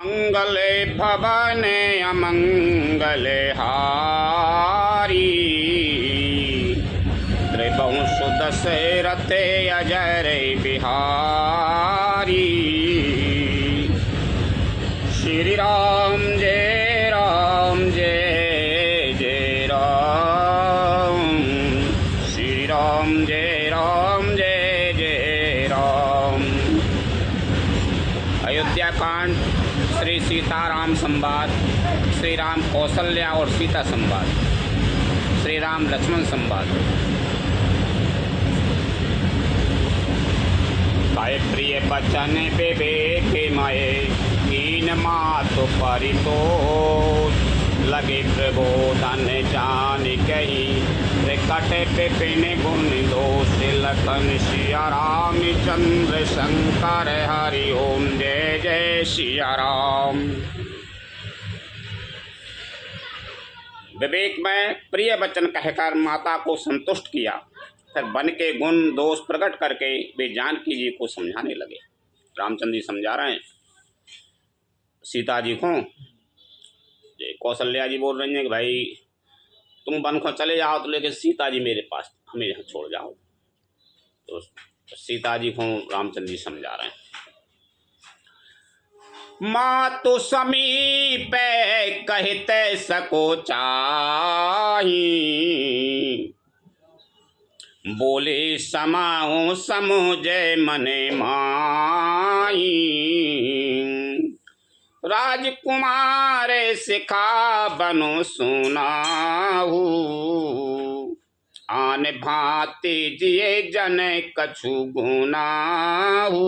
मंगले भवने अमंगले हारी, त्रिवंश दशरथे अजय बिहारी। श्री राम जय राम जय जय राम, श्री राम जय राम जय जय राम। अयोध्या कांड, श्री सीताराम संवाद, श्री राम कौशल्या और सीता संवाद, श्री राम लक्ष्मण संवाद। काय प्रिय बचन विवेक मय, कीन मातु परितोष। लगे प्रबोधन जान कही, प्रकट विपिन गुण दोष। लखन सिया रामचंद्र शंकर हरि ओम जय जय सिया राम। विवेक में प्रिय वचन कहकर माता को संतुष्ट किया, फिर बन के गुण दोष प्रकट करके वे जानकी जी को समझाने लगे। रामचंद्र जी समझा रहे हैं सीता जी को। कौशल्या जी बोल रही हैं कि भाई तुम वन को चले जाओ, तो लेकिन सीता जी मेरे पास, हमें यहाँ छोड़ जाओ। तो सीता जी को रामचंद्र जी समझा रहे हैं। माँ तो समीप कहते सको चाही, बोले समाओ समुझे मने माई। राजकुमार सिखा बनो सुनाहू, आन भांति जिये जन कछु गुनाहू।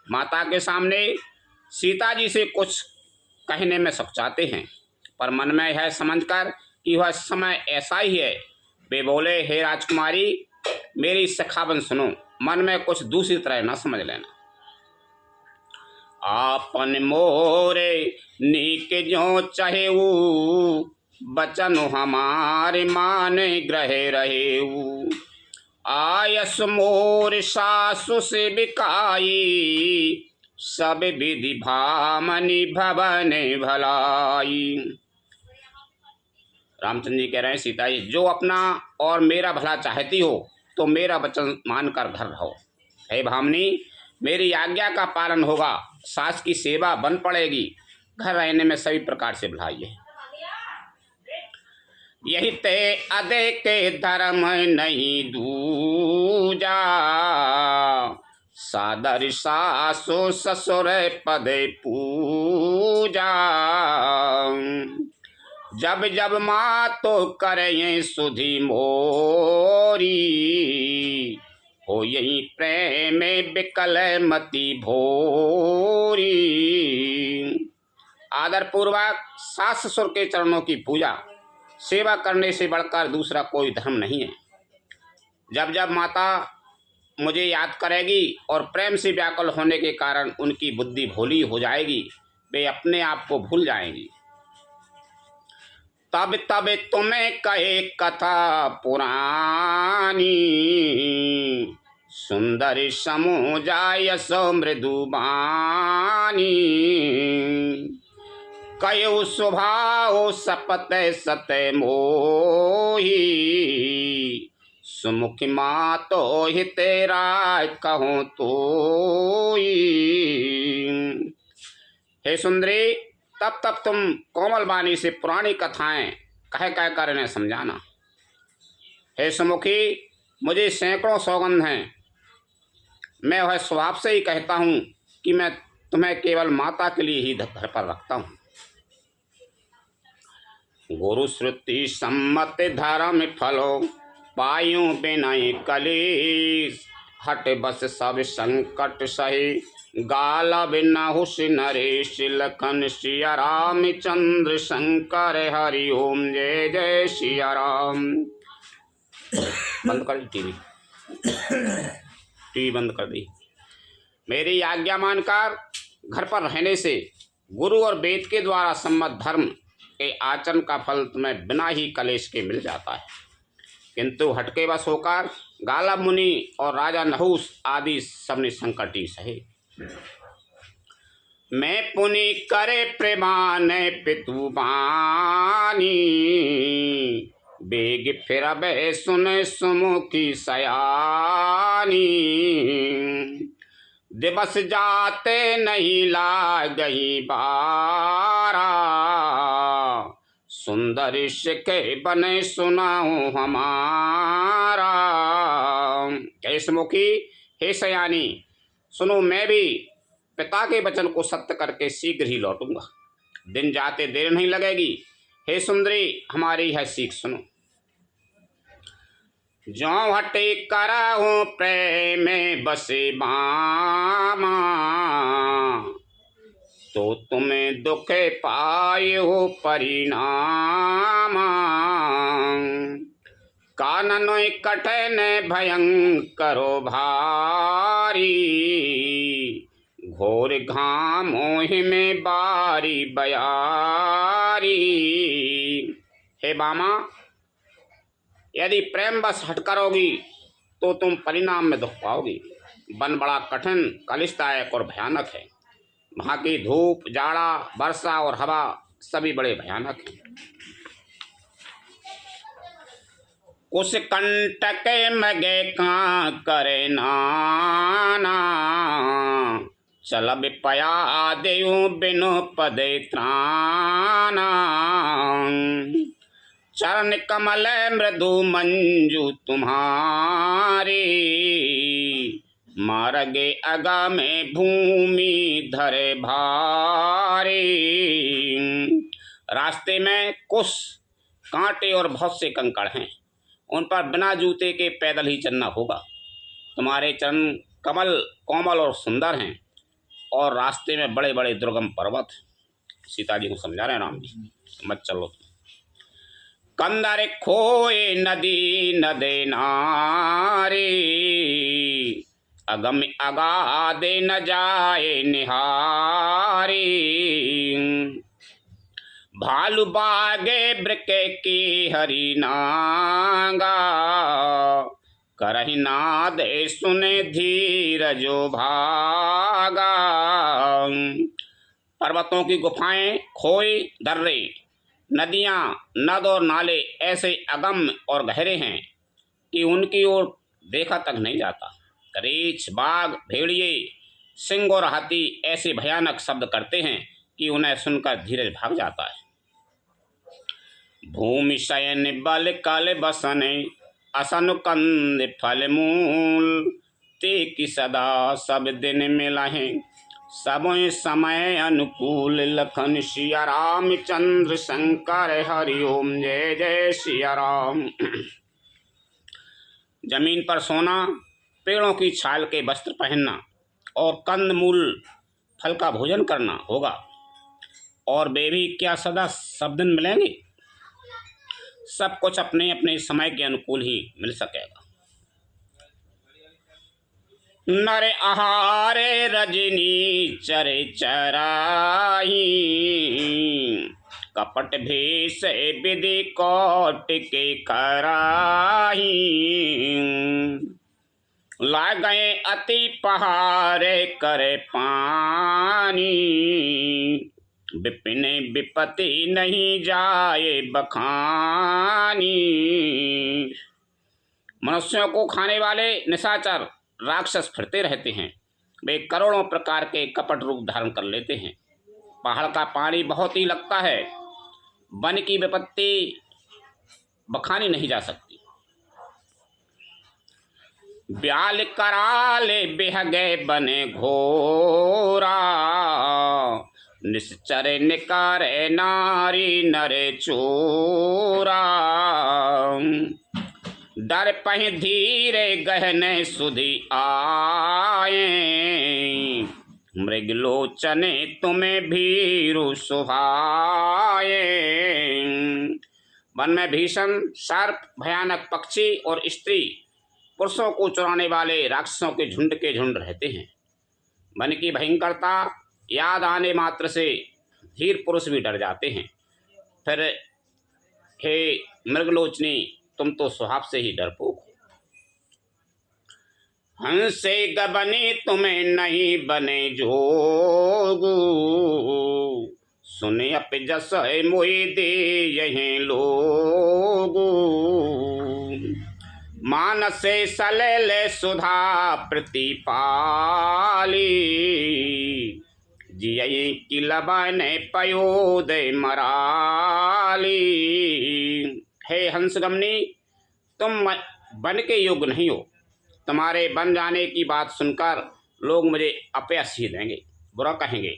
माता के सामने सीता जी से कुछ कहने में सचाते हैं, पर मन में है समझकर कि वह समय ऐसा ही है। वे बोले, हे राजकुमारी, मेरी सखावन सुनो, मन में कुछ दूसरी तरह न समझ लेना। आपन मोरे नीक जो चाहेऊ, बचन हमारे माने ग्रहे रहेऊ। आयस मोर सासु से बिकाई, सब विधि भामनी भवन भलाई। रामचंद्र जी कह रहे हैं, सीता जी, जो अपना और मेरा भला चाहती हो तो मेरा वचन मानकर घर रहो। हे भामनी, मेरी आज्ञा का पालन होगा, सास की सेवा बन पड़ेगी, घर रहने में सभी प्रकार से भलाई है। यही ते अदे के धर्म नहीं दूजा, सादर सासो ससुर पदे पूजा। जब जब माँ तो करें सुधी मोरी, हो यही प्रेम बिकल मति भोरी। आदर पूर्वक सास ससुर के चरणों की पूजा, सेवा करने से बढ़कर दूसरा कोई धर्म नहीं है। जब जब माता मुझे याद करेगी और प्रेम से व्याकुल होने के कारण उनकी बुद्धि भोली हो जाएगी, वे अपने आप को भूल जाएंगी। तब तब तुम्हें कहे कथा पुरानी, सुंदर समोजाय सो मृदुबानी। कयो स्वभाव सपत सत मोही, सुमुख मातो ही तेरा कहो तोई। हे सुंदरी, तब तब तुम कोमल वाणी से पुरानी कथाएं कह कह कर इन्हें समझाना। हे सुमुखी, मुझे सैकड़ों सौगंध हैं, मैं वह स्वभाव से ही कहता हूँ कि मैं तुम्हें केवल माता के लिए ही घर पर रखता हूँ। गुरु श्रुति सम्मत धर्म फलो, पायूं बिनय कलेश। हट बस सब संकट सही, गालब नहुष नरेश। लखन सिया रामचंद्र शंकर हरि ओम जय जय सिया राम। बंद कर दी टीवी बंद कर दी। मेरी आज्ञा मानकर घर पर रहने से गुरु और वेद के द्वारा सम्मत धर्म के आचरण का फल तुम्हें बिना ही कलेश के मिल जाता है, किंतु हटके बस होकर गालब मुनि और राजा नहुस आदि सबने संकट ही सहे। मैं पुनि करे प्रेमान पितु बानी, बेग फिर सुन सुमुखी सयानी, दिवस जाते नहीं लागई बारा, सुंदर के बने सुनाऊं हमारा। हे सुमुखी, हे सयानी, सुनो, मैं भी पिता के वचन को सत्य करके शीघ्र ही लौटूंगा, दिन जाते देर नहीं लगेगी। हे सुंदरी, हमारी है सीख सुनो। जो हटे करहूं प्रेम बसे बामा, तो तुम्हें दुख पाए हो परिणाम। कानन कठिन भयंकरो भारी, घोर घामोहि में बारी बयारी। हे बामा, यदि प्रेम बस हट करोगी तो तुम परिणाम में दुख पाओगी। वन बड़ा कठिन, कलिष्ठदायक और भयानक है। वहाँ की धूप, जाड़ा, वर्षा और हवा सभी बड़े भयानक हैं। कुछ कंटक मगे का करे नाना, चलब पया देऊ बिनु पदे त्राना। चरण कमल मृदु मंजू तुम्हारी, मार्गे अगा में भूमि धरे भारी। रास्ते में कुछ कांटे और बहुत से कंकड़ हैं, उन पर बिना जूते के पैदल ही चलना होगा। तुम्हारे चरण कमल कोमल और सुंदर हैं, और रास्ते में बड़े बड़े दुर्गम पर्वत। सीता जी को समझा रहे हैं राम जी, मत चलो। कंदर खोए नदी नदे नारी, अगम अगाधे न जाए निहारी। भालू बागे ब्रके की हरी नागा, करही नादे सुने धीरजो भागा। पर्वतों की गुफाएं, खोए, दर्रे, नदियां, नद और नाले ऐसे अगम और गहरे हैं कि उनकी ओर देखा तक नहीं जाता। रीछ, बाघ, भेड़िए, सिंह और हाथी ऐसे भयानक शब्द करते हैं कि उन्हें सुनकर धीरज भाग जाता है। भूमि शयन बल कल बसन, असन कंद फल मूल, ते की सदा सब दिन मिलहे, सब समय अनुकूल। लखन सिया राम चंद्र शंकर हरिओम, जय जय सिया राम। जमीन पर सोना, पेड़ों की छाल के वस्त्र पहनना और कंद मूल फल का भोजन करना होगा, और वे भी क्या सदा सब दिन मिलेंगे? सब कुछ अपने अपने समय के अनुकूल ही मिल सकेगा। नर आहारे रजनी चरे चराही, कपट भेष विधि कोट के कराही। ला गए अति पहारे करे पानी, विपिन विपत्ति नहीं जाए बखानी। मनुष्यों को खाने वाले निशाचर राक्षस फिरते रहते हैं। वे करोड़ों प्रकार के कपट रूप धारण कर लेते हैं। पहाड़ का पानी बहुत ही लगता है, वन की विपत्ति बखानी नहीं जा सकती। ब्याल कराले बेह गए बने घोरा, निश्चर निकारे नारी नरे चोरा। डर पहि धीरे गहने सुधि आए, मृगलोचने तुम्हें भीरु सुहाए। वन में भीषण, सर्प, भयानक पक्षी और स्त्री पुरुषों को चुराने वाले राक्षसों के झुंड रहते हैं। वन की भयंकरता याद आने मात्र से धीर पुरुष भी डर जाते हैं। फिर हे मृगलोचनी, तुम तो स्वभाव से ही डरपोक हो। हंसे गबने तुम्हें नहीं बने जोगू, सुने अप जस है मोहि दे यही लोगू। मानसे सलेल सुधा प्रतिपाली, जियई की लबन पयोदय मराली। हे हंसगमनी, तुम बन के योग्य नहीं हो। तुम्हारे बन जाने की बात सुनकर लोग मुझे अपयश ही देंगे, बुरा कहेंगे।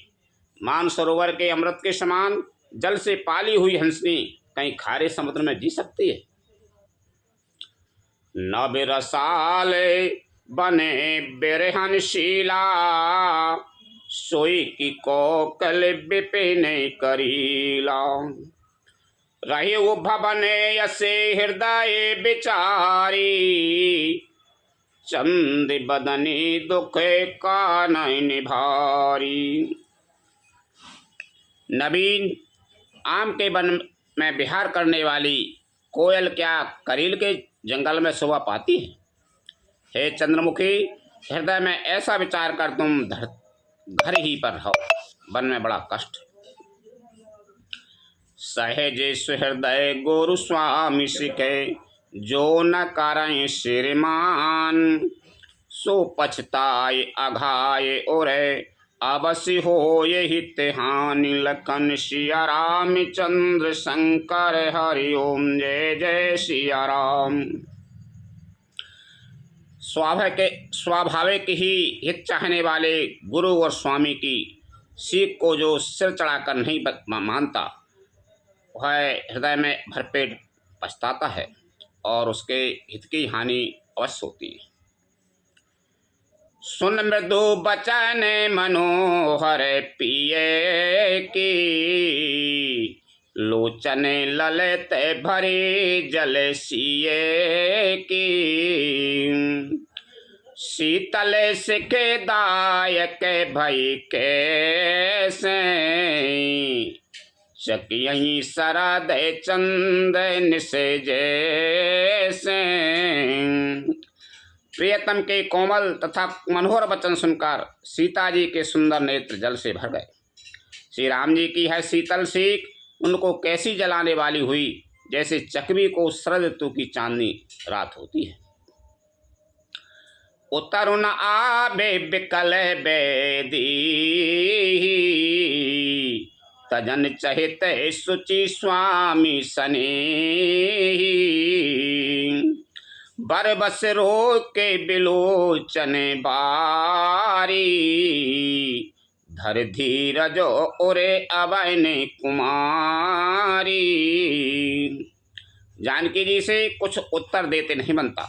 मानसरोवर के अमृत के समान जल से पाली हुई हंसनी कहीं खारे समुद्र में जी सकती है? नब रसाल बने बिरहनशीला, सोई की कोकल बिपिन करीला। रही वो भवन यसे हृदय बिचारी, चंद बदनी दुख का नैन भारी। नवीन आम के वन में विहार करने वाली कोयल क्या करील के जंगल में शोभा पाती है? हे चंद्रमुखी, हृदय में ऐसा विचार कर तुम घर ही पर रहो, वन में बड़ा कष्ट। सहजे सुहृदय गुरु स्वामी सिखे, जो न करें श्रीमान, सो पछताए अघाये ओरे, अवश्य हो यही तिहानि। लखन सिया रामचंद्र शंकर हरि ओम, जय जय सिया राम। स्वाभाविक ही हित चाहने वाले गुरु और स्वामी की सीख को जो सिर चढ़ाकर नहीं मानता, वह हृदय में भरपेट पछताता है और उसके हित की हानि अवश्य होती है। सुन मृदु बचन मनोहर पिए की, लोचन ललित भरे जल सिए की। शीतल सिखे दायक भई कैसे, चकियहीं शरद चंदन से जैसे। प्रियतम के कोमल तथा मनोहर वचन सुनकर सीता जी के सुंदर नेत्र जल से भर गए। श्री राम जी की है शीतल सीख उनको कैसी जलाने वाली हुई, जैसे चकवी को शरद ऋतु की चांदनी रात होती है। उतरुन आबे बिकल बेदी, तजन चहित सुचि स्वामी सने। बरबस रोके बिलोचन बारी, धर धीरज ओरे अवैन कुमारी। जानकी जी से कुछ उत्तर देते नहीं बनता।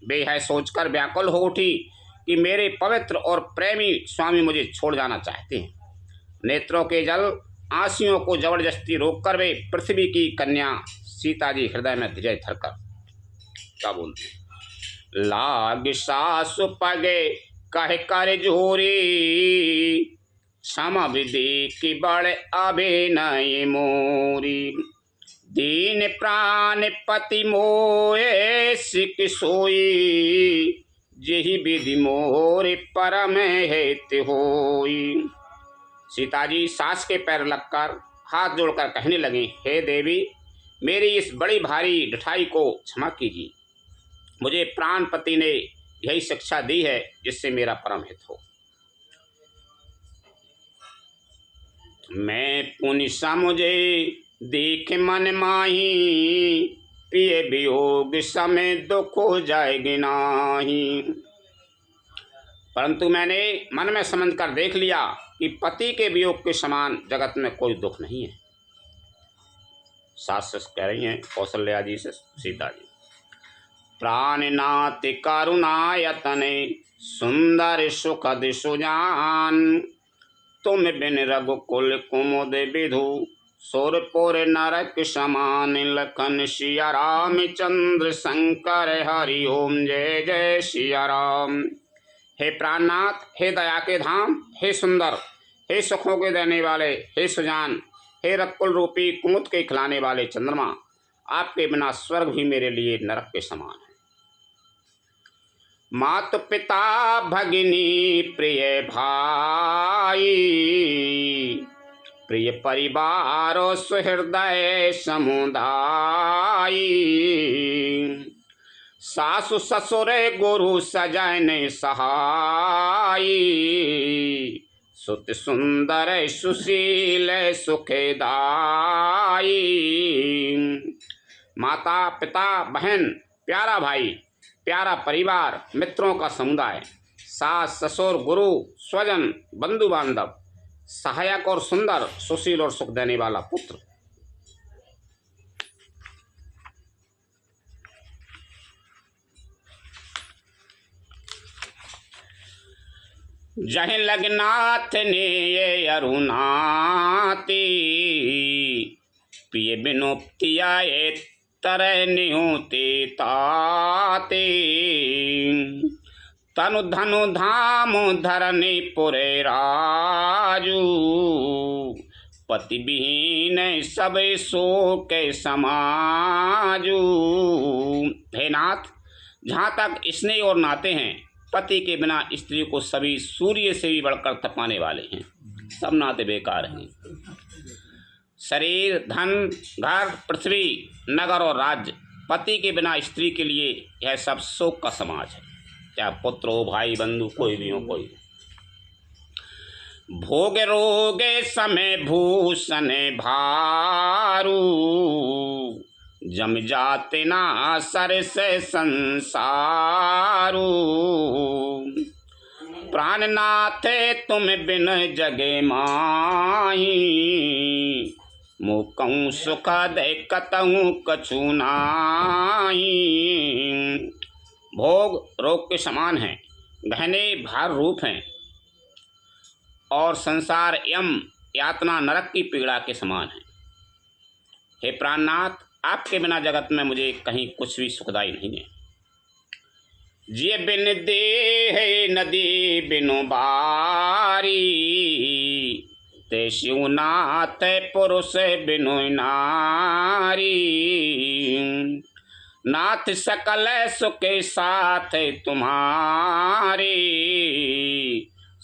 वे यह सोचकर व्याकुल हो उठी कि मेरे पवित्र और प्रेमी स्वामी मुझे छोड़ जाना चाहते हैं। नेत्रों के जल आंसुओं को जबरदस्ती रोककर वे पृथ्वी की कन्या सीता जी हृदय में धीरज धरकर क्या बोलते हैं? लाग सासु पगे कह कर जोरी, क्षमा विधि की बड़ अभिनय मोरी। दीन प्राण पति मोए सिक सोई, यही विधि मोर परम हेत होई। सीता जी सास के पैर लगकर हाथ जोड़कर कहने लगी, हे देवी, मेरी इस बड़ी भारी ढिठाई को क्षमा कीजिए। मुझे प्राणपति ने यही शिक्षा दी है जिससे मेरा परम हित हो। मैं पुनि समुझे देख मन माही, पिए वियोग समय दुख हो जाएगी नाही। परंतु मैंने मन में समझ कर देख लिया कि पति के वियोग के समान जगत में कोई दुख नहीं है। सास कह रही हैं कौशल्या जी से सीता जी, प्राणनाथ करुणायतने सुंदर सुखद सुजान, तुम बिन रघुकुल कुमुद विधु, सुरपुर नरक समान। लखन सिया रामचंद्र शंकर हरि ओम, जय जय सिया राम। हे प्राणनाथ, हे दया के धाम, हे सुंदर, हे सुखों के देने वाले, हे सुजान, हे रकुल रूपी कुमुद के खिलाने वाले चंद्रमा, आपके बिना स्वर्ग भी मेरे लिए नरक के समान है। मात पिता भगिनी प्रिय भाई, प्रिय परिवार सुहृदय समुदाय, सासु ससुर गुरु सजन सहाय, सुत सुंदर सुशील सुखदाई। माता पिता बहन प्यारा भाई, प्यारा परिवार, मित्रों का समुदाय, सास ससुर गुरु स्वजन बंधु बांधव, सहायक और सुंदर, सुशील और सुख देने वाला पुत्र। जह लगनाथ ने ये अरुणाती, प्रिय बिनुपतिया ये तरह निहुते ताते, तनु धनु धाम धरनी पुरे राजू, पति विहीन सब शोक समाजू। हे नाथ, जहाँ तक स्नेह और नाते हैं, पति के बिना स्त्री को सभी सूर्य से भी बढ़कर तपाने वाले हैं। सब नाते बेकार हैं। शरीर, धन, घर, पृथ्वी, नगर और राज्य, पति के बिना स्त्री के लिए यह सब शोक का समाज है। चाहे पुत्र हो, भाई, बंधु, कोई भी हो, कोई। भोग रोग समय भूषण भारू, जम जाते ना सर से संसारू, प्राणनाथे तुम बिन जगे माही, मुकऊँ सुख दे कतऊँ कछु नाही। भोग रोग के समान हैं, गहने भार रूप हैं, और संसार यम यातना नरक की पीड़ा के समान है। हे प्राणनाथ, आपके बिना जगत में मुझे कहीं कुछ भी सुखदाई नहीं है। जिय बिन देह नदी बिनु बारी, ते शिवनाथ पुरुष बिनु नारी, नाथ सकल सुख साथ तुम्हारी,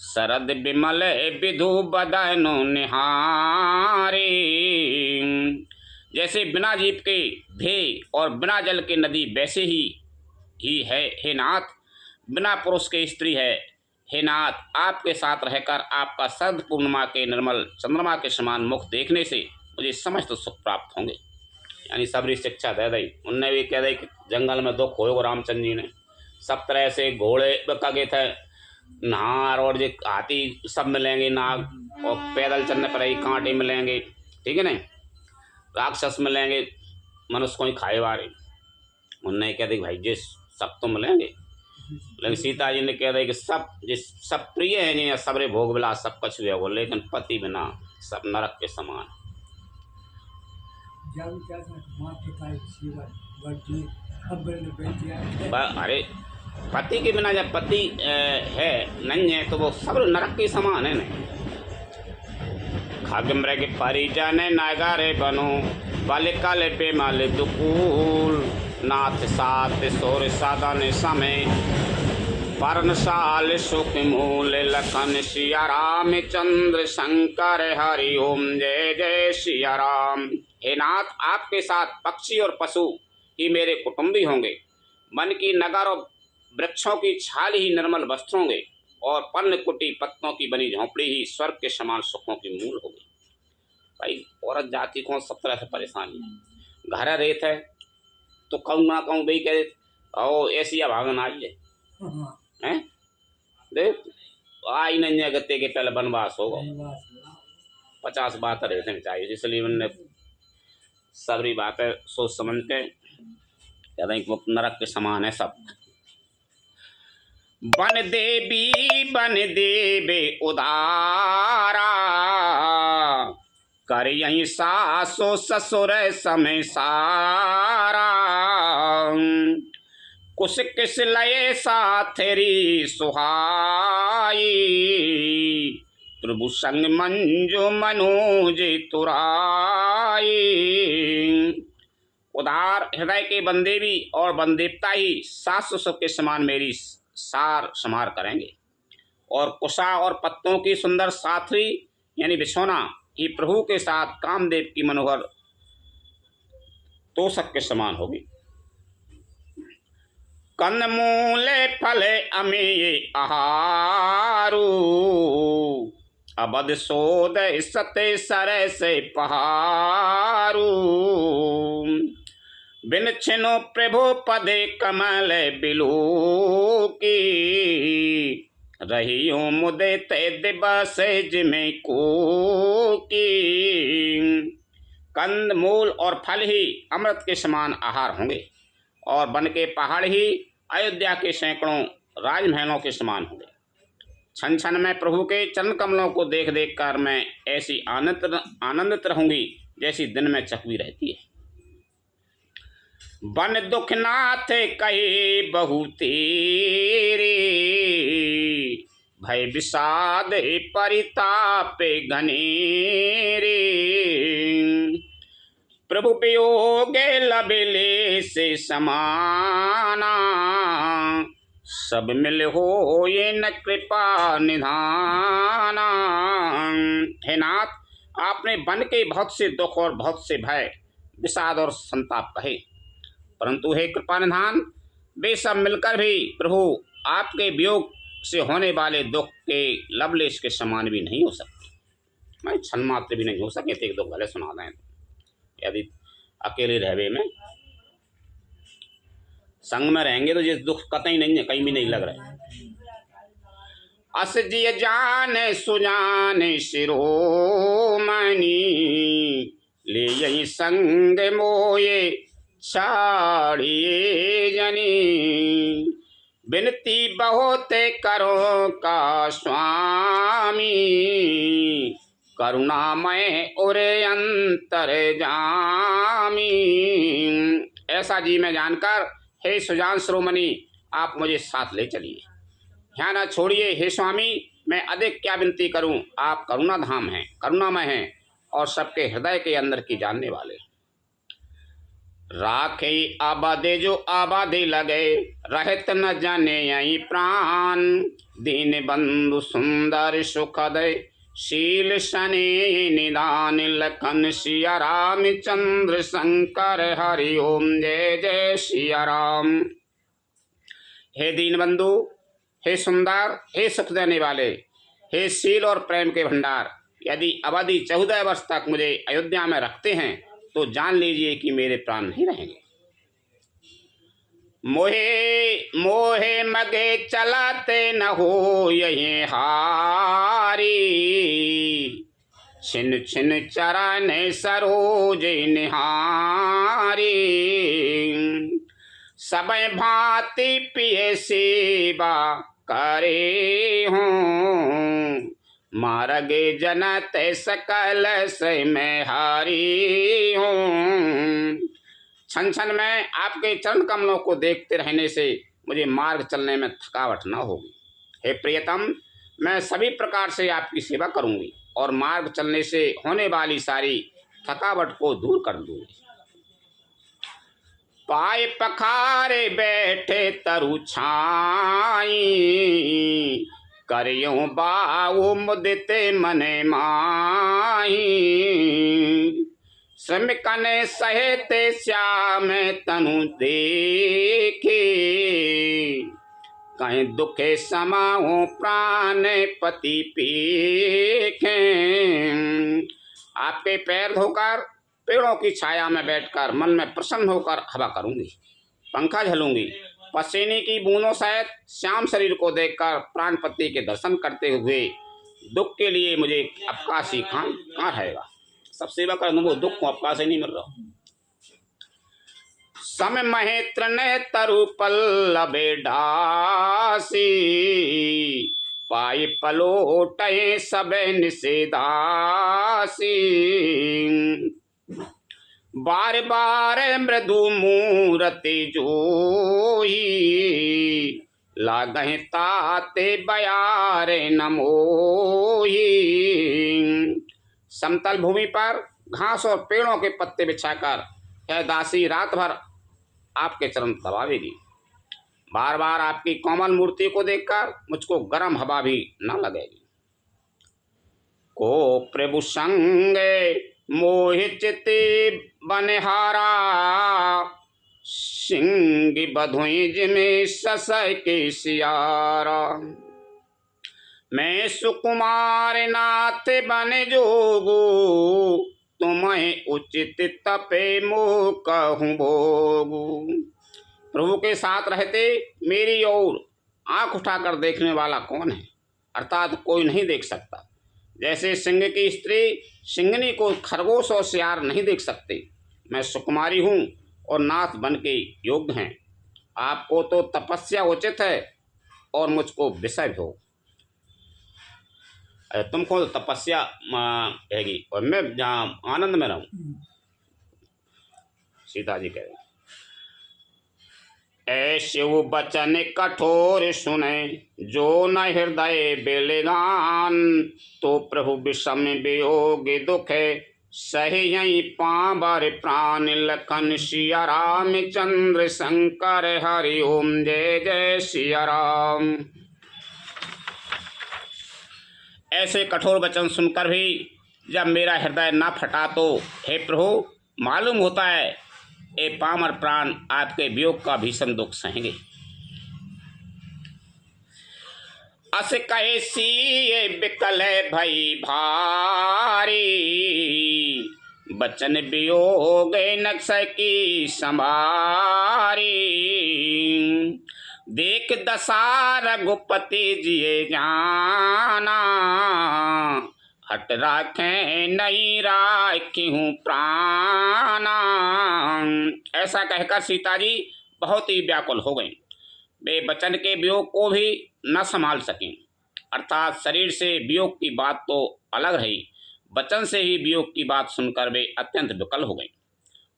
शरद विमल विधु बदनु निहारी। जैसे बिना जीव के ध्येय और बिना जल के नदी वैसे ही है हे नाथ, बिना पुरुष के स्त्री है हे नाथ। आपके साथ रहकर आपका शरद पूर्णिमा के निर्मल चंद्रमा के समान मुख देखने से मुझे समस्त सुख प्राप्त होंगे। यानी सबरी शिक्षा दे दी। उनने भी कह दी कि जंगल में दुख होगा। रामचंद्र जी ने सब तरह से घोड़े कगे थे, नार और जो हाथी सब मिलेंगे, नाग, और पैदल चलने पर ही कांटे मिलेंगे, ठीक है ना, राक्षस मिलेंगे, मनुष्य को ही खाए वाले। उनने कह दी भाई जिस सब तो मिलेंगे, लेकिन सीता जी ने कह दी कि सब प्रिय है नहीं, सबरे भोग विलास सब कुछ भी हो, लेकिन पति बिना सब नरक के समान। अरे पति के बिना जब पति है नहीं है तो वो सब नरक के समान है ना। खग मृग परिजन नागारे बनो, बालिकाले पे माले दुकूल, नाथ सात सोर साधन समय, पर्णशाल सुख मूल लखन सिया राम चंद्र शंकर हरि ओम जय जय सिया राम। हे नाथ, आपके साथ पक्षी और पशु ही मेरे कुटुंबी होंगे। मन की नगर और वृक्षों की छाल ही निर्मल वस्त्र होंगे, और पर्ण कुटी पत्तों की बनी झोंपड़ी ही स्वर्ग के समान सुखों की मूल होगी। भाई औरत जाति को सब तरह से परेशानी है। घर रेत है तो कहूँ ना कहूँ भाई कह ओ ऐसी भागन आई है देख आई नहीं है गत्ते के पहले वनवास होगा 50 बात रहने चाहिए। इसलिए मैंने सबरी बातें सोच समझ के कहते हैं कि नरक के समान है सब। बन देवे उदारा, कर यही सासो ससुर समय सारा, कुछ किस लये साथेरी सुहाई, प्रभु संग मंजू मनोज तुराई। उदार हृदय के बंदेवी और बंदेवता ही सास ससुर के समान मेरी सार समार करेंगे। और कुशा और पत्तों की सुंदर साथी यानी बिछौना ही प्रभु के साथ कामदेव की मनोहर तोषक के समान होगी। कंदमूले फले अमेय आहारू, अबद सोद सते सरे से पहारू। बिन छिनो प्रभु पदे कमल बिलू की, रहियो मुदे ते दिवस जिमे को की। कंद मूल और फल ही अमृत के समान आहार होंगे और वन के पहाड़ ही अयोध्या के सैकड़ों राजमहलों के समान होंगे। क्षण क्षण में प्रभु के चरण कमलों को देख देख कर मैं ऐसी आनंदित रहूंगी जैसी दिन में चकवी रहती है। बन दुख नाथ कहे बहु तेरे, भय विषाद परिताप घनेरे। प्रभु वियोग लबले से समाना, सब मिल हो ये न कृपा निधाना। हे नाथ, आपने वन के बहुत से दुख और बहुत से भय विषाद और संताप कहे, परंतु हे कृपा निधान, वे सब मिलकर भी प्रभु आपके वियोग से होने वाले दुख के लवलेश के समान भी नहीं हो सकते। मैं क्षण मात्र भी नहीं हो सके थे दुख भले सुना दें। यदि अकेले रहवे में संग में रहेंगे तो ये दुख कतई नहीं है, कहीं भी नहीं लग रहा है। अस जिय जाने सुजाने शिरोमणि, ले यही संग मोये छाड़िए जनी। बिनती बहुत करो का स्वामी, करुणामय उरे अंतर जामी। ऐसा जी मैं जानकर हे सुजान शिरोमणि, आप मुझे साथ ले चलिए, यहाँ न छोड़िए। हे स्वामी, मैं अधिक क्या विनती करूं, आप करुणा धाम हैं, करुणामय हैं और सबके हृदय के अंदर की जानने वाले। राखे आबादे जो आबादे लगे, रहत न जाने यही प्राण। दीन बंधु सुंदर सुखद, शील शनि निदान। लखन सिया राम चंद्र शंकर, हरि ओम जय जय सिया राम। हे दीन बंधु, हे सुंदर, हे सुख देने वाले, हे शील और प्रेम के भंडार, यदि अवधि 14 वर्ष तक मुझे अयोध्या में रखते हैं तो जान लीजिए कि मेरे प्राण नहीं रहेंगे। मोहे मोहे मगे चलाते न हो यही हारी, छिन छिन चराने सरोज निहारी। सब भांति पिए सेवा करे हूँ, मारगे जनत सकल से मैं हारी हूँ। क्षण क्षण में आपके चरण कमलों को देखते रहने से मुझे मार्ग चलने में थकावट न होगी। हे प्रियतम, मैं सभी प्रकार से आपकी सेवा करूंगी और मार्ग चलने से होने वाली सारी थकावट को दूर कर दूंगी। पाए पखारे बैठे तरु छाई, करियों बाऊ मुदिते मने माही। श्रमिकन सहेते श्याम तनु देखे, कहीं दुखे समाओ प्राण पति पेखे। आपके पैर धोकर पेड़ों की छाया में बैठकर मन में प्रसन्न होकर हवा करूंगी, पंखा झलूंगी। पसीने की बूंदों सहित श्याम शरीर को देखकर प्राणपति के दर्शन करते हुए दुख के लिए मुझे अवकाश ही कहाँ रहेगा। सब सेवा कर दूंगा, दुख को अवकाश ही नहीं मिल रहा। सम महेत्र ने तरु पल्लवे डासी, पाई पलोटे सबे निषेदासी। बार बार मृदु मूरति जोही, लागहि ताते बयारे नमोही। समतल भूमि पर घास और पेड़ों के पत्ते बिछाकर यह दासी रात भर आपके चरण दबावेगी। बार बार आपकी कोमल मूर्ति को देखकर मुझको गर्म हवा भी न लगेगी। को प्रभु संगे मोहि चित्ते बनिहारा, सिंह बधुई जिमे ससय के सियारा। मैं सुकुमार नाथ बन जोगू, तुम्हें उचित तपे मोह कहूँ भोगू। प्रभु के साथ रहते मेरी ओर आंख उठाकर देखने वाला कौन है? अर्थात कोई नहीं देख सकता। जैसे सिंह की स्त्री सिंगनी को खरगोश और सियार नहीं देख सकते, मैं सुकुमारी हूँ और नाथ बन के योग्य हैं। आपको तो तपस्या उचित है और मुझको विषय भोग। तुमको तो तपस्या हैगी और मैं जहाँ आनंद में रहूं। सीता जी कह रही, ऐसे वो बचन कठोर सुने, जो न हृदय बेलगान। तो प्रभु विषम वियोग दुख, सही यही पावर प्राण। लखन सिया राम चंद्र शंकर हरि ओम जय जय सिया राम। ऐसे कठोर वचन सुनकर भी जब मेरा हृदय न फटा तो हे प्रभु, मालूम होता है ये पामर प्राण आपके वियोग का भीषण दुख सहेंगे। अस कहे सी बिकल भई भारी, बचन वियोग नक्श की संभारी। देख दशा रघुपति जिये जाना, हट राखे नहीं राखी हूँ प्राणा। ऐसा कहकर सीता जी बहुत ही व्याकुल हो गई। वे बचन के वियोग को भी न संभाल सकें। अर्थात शरीर से वियोग की बात तो अलग रही, बचन से ही वियोग की बात सुनकर वे अत्यंत विकल हो गई।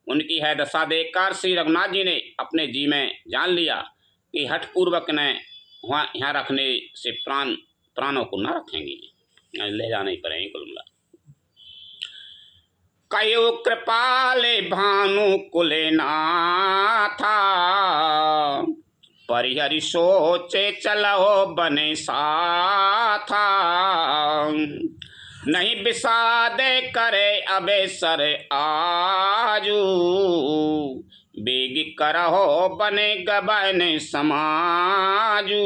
उनकी है दशा देखकर श्री रघुनाथ जी ने अपने जी में जान लिया कि हठपूर्वक ने वहाँ यहाँ रखने से प्राणों को न रखेंगे, ले जाने ही पड़ेंगे कुल मिला। कयो कृपाले भानु कुले नाथा, परिहरि सोचे चलो बने साथा। नहीं विषाद करे अबेसर आजू, बेग करहो बने गबन समाजू।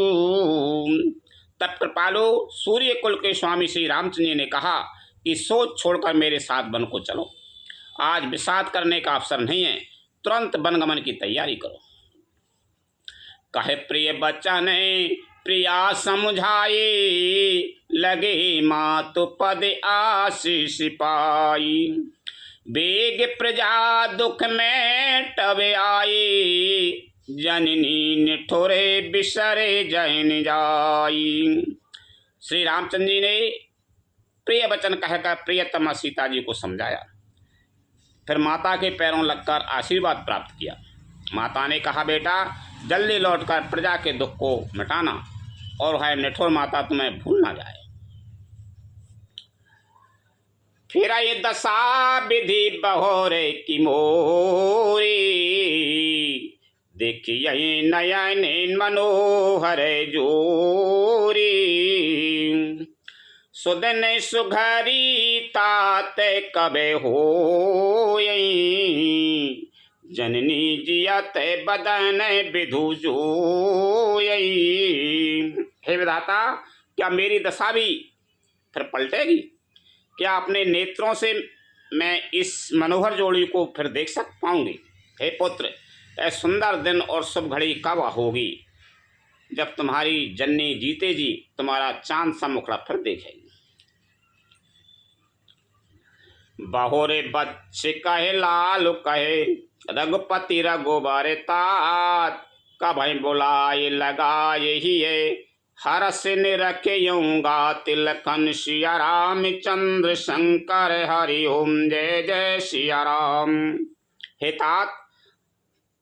तब कृपालु सूर्य कुल के स्वामी श्री रामचंद्र जी ने कहा कि सोच छोड़कर मेरे साथ वन को चलो। आज विषाद करने का अवसर नहीं है, तुरंत वनगमन की तैयारी करो। कहे प्रिय बचन प्रिया समझाए, लगे मातु पद आशीष पाई। बेग प्रजा दुख में टवे आए, जननी निठोरे बिसरे जैन जाई। श्री रामचंद्र जी ने प्रिय वचन कहकर प्रियतमा सीता जी को समझाया, फिर माता के पैरों लगकर आशीर्वाद प्राप्त किया। माता ने कहा, बेटा जल्दी लौटकर प्रजा के दुख को मिटाना और है निठोर माता तुम्हें भूल ना जाए। फिर ये दशा विधि बहोरे की मोरी, देखिए नयन मनोहर जोरी। सुदन सुघरी तात कबे होई, जननी जियत बदन विधु जोई। हे विधाता, क्या मेरी दशा भी फिर पलटेगी? क्या अपने नेत्रों से मैं इस मनोहर जोड़ी को फिर देख पाऊंगी? हे पुत्र, यह सुंदर दिन और शुभ घड़ी कब होगी जब तुम्हारी जननी जीते जी तुम्हारा चांद सा मुखड़ा फिर देखेगी। बहोरे बच्चे कहे लाल कहे, रघुपति रघुबर तात। कभई बुलाए लगाए ही हरस निरखयूंगा, तिलखन सिया राम चंद्र शंकर हरि ओम जय जय सिया राम। हे तात,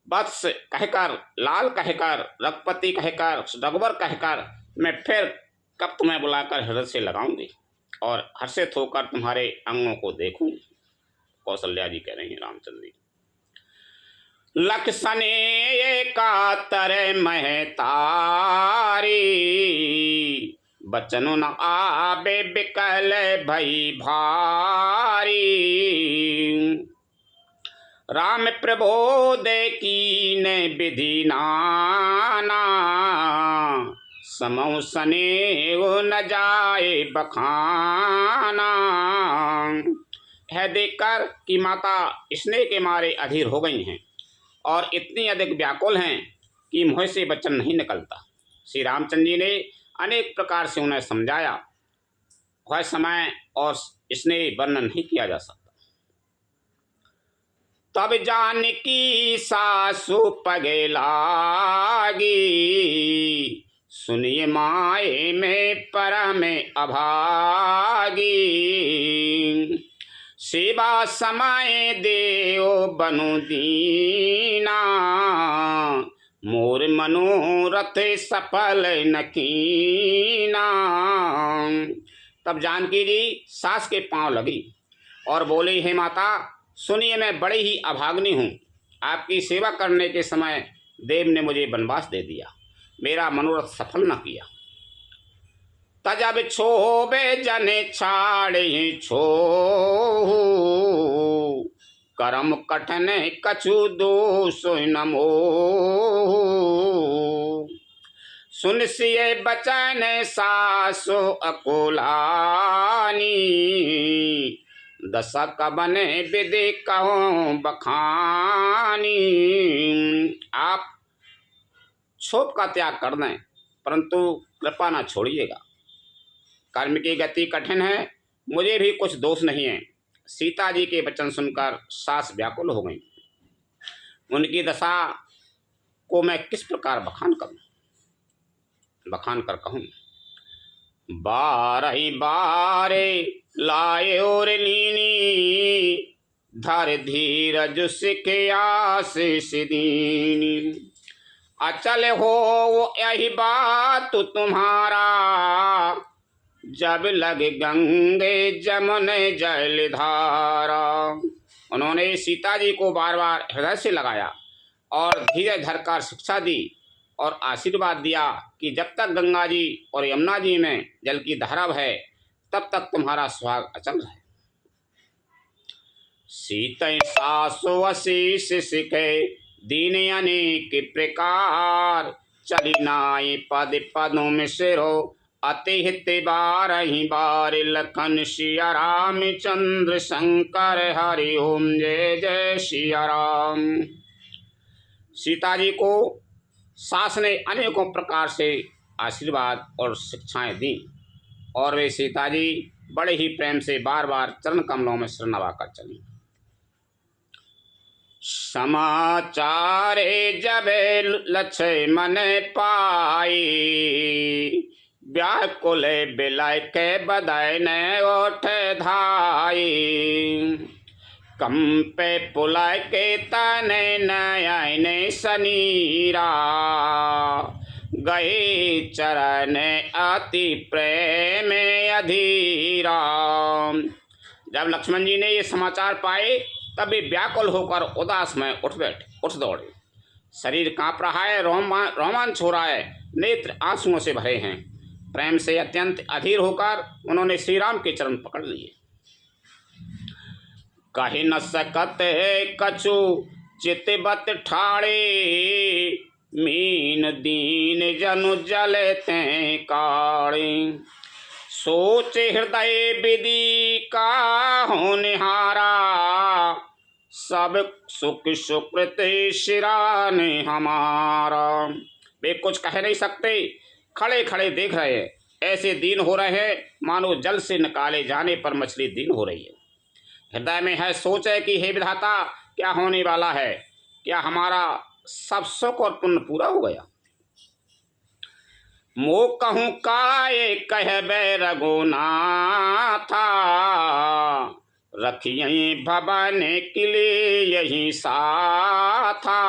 वत्स कहकर, लाल कहकर, रघुपति कहकर, रघुबर कहकर मैं फिर कब तुम्हें बुलाकर हृदय से लगाऊंगी और हर्षित होकर तुम्हारे अंगों को देखूंगी। कौशल्या जी कह रही हैं रामचंद्र जी। लख सने का तरे महतारी, बचन न आबे बिकल भई भारी। राम प्रबोध की ने विधि नाना, समौ सने न जाए बखाना। है देखकर कि माता स्नेह के मारे अधीर हो गई हैं और इतनी अधिक व्याकुल हैं कि मुँह से वचन नहीं निकलता। श्री रामचंद्र जी ने अनेक प्रकार से उन्हें समझाया, वह समय और स्नेह वर्णन नहीं किया जा सकता। तब जानकी सासु पगे लागी, सुनिए माए में परम अभागी। सेवा समय देव बनु दीना, मोर मनोरथ सफल न कीना। तब जानकी जी सास के पांव लगी और बोली, हे माता सुनिए, मैं बड़ी ही अभाग्नि हूँ। आपकी सेवा करने के समय देव ने मुझे वनवास दे दिया, मेरा मनोरथ सफल न किया। तजब छोबे जने छाड़े छो, करम कठन कछु दोष न मोह। सुन सिए बचन सासो अकुलानी, दशक बने विधि कहूँ बखानी। आप क्षोभ का त्याग कर दें, परंतु कृपा न छोड़िएगा। कर्म की गति कठिन है, मुझे भी कुछ दोष नहीं है। सीता जी के वचन सुनकर सास व्याकुल हो गई। उनकी दशा को मैं किस प्रकार बखान करूं, बखान कर कहूं। बारही बारे लाए और लीनी, धर धीरज सिख आशीष दीनी। अचल हो यही बात तुम्हारा, जब लगे गंगे जमुन जल धारा। उन्होंने सीता जी को बार बार हृदय से लगाया और धीरे धरकर शिक्षा दी और आशीर्वाद दिया कि जब तक गंगा जी और यमुना जी में जल की धारा है तब तक तुम्हारा सुहाग अचल रहे। सीतै सासो आशीष सिखे दीन अनेक प्रकार, चली नाई पद पदों में सिरो अति हित बारही बार। लखन सिया राम चंद्र शंकर हरि ओम जय जय सिया राम। सीता जी को सास ने अनेकों प्रकार से आशीर्वाद और शिक्षाएं दी और वे सीता जी बड़े ही प्रेम से बार बार चरण कमलों में शरण नवाकर चली। समाचार जब लक्ष्मण पाई, व्याकुल बिलय के बदन ओठ धाई। कंपे पुलय के तन नयन सनीरा, गए चरण अति प्रेम अधीरा। जब लक्ष्मण जी ने ये समाचार पाए तब वे व्याकुल होकर उदास में उठ दौड़े। शरीर कांप रहा है, रोमांच हो रहा है, नेत्र आंसुओं से भरे हैं। प्रेम से अत्यंत अधीर होकर उन्होंने श्री राम के चरण पकड़ लिए। कही न सकत कछु चितबत ठाड़े, मीन दीन जनु जलते काड़े। सोच हृदय विधि का होनिहारा, सब सुख सुकृत शिरान हमारा। वे कुछ कह नहीं सकते, खड़े खड़े देख रहे हैं। ऐसे दीन हो रहे हैं मानो जल से निकाले जाने पर मछली दीन हो रही है। हृदय में है सोच है कि हे विधाता, क्या होने वाला है? क्या हमारा सब सुख और पुण्य पूरा हो गया? मो कहूँ काय कहबे रघुनाथा, रखिए भवन किले यही साथा।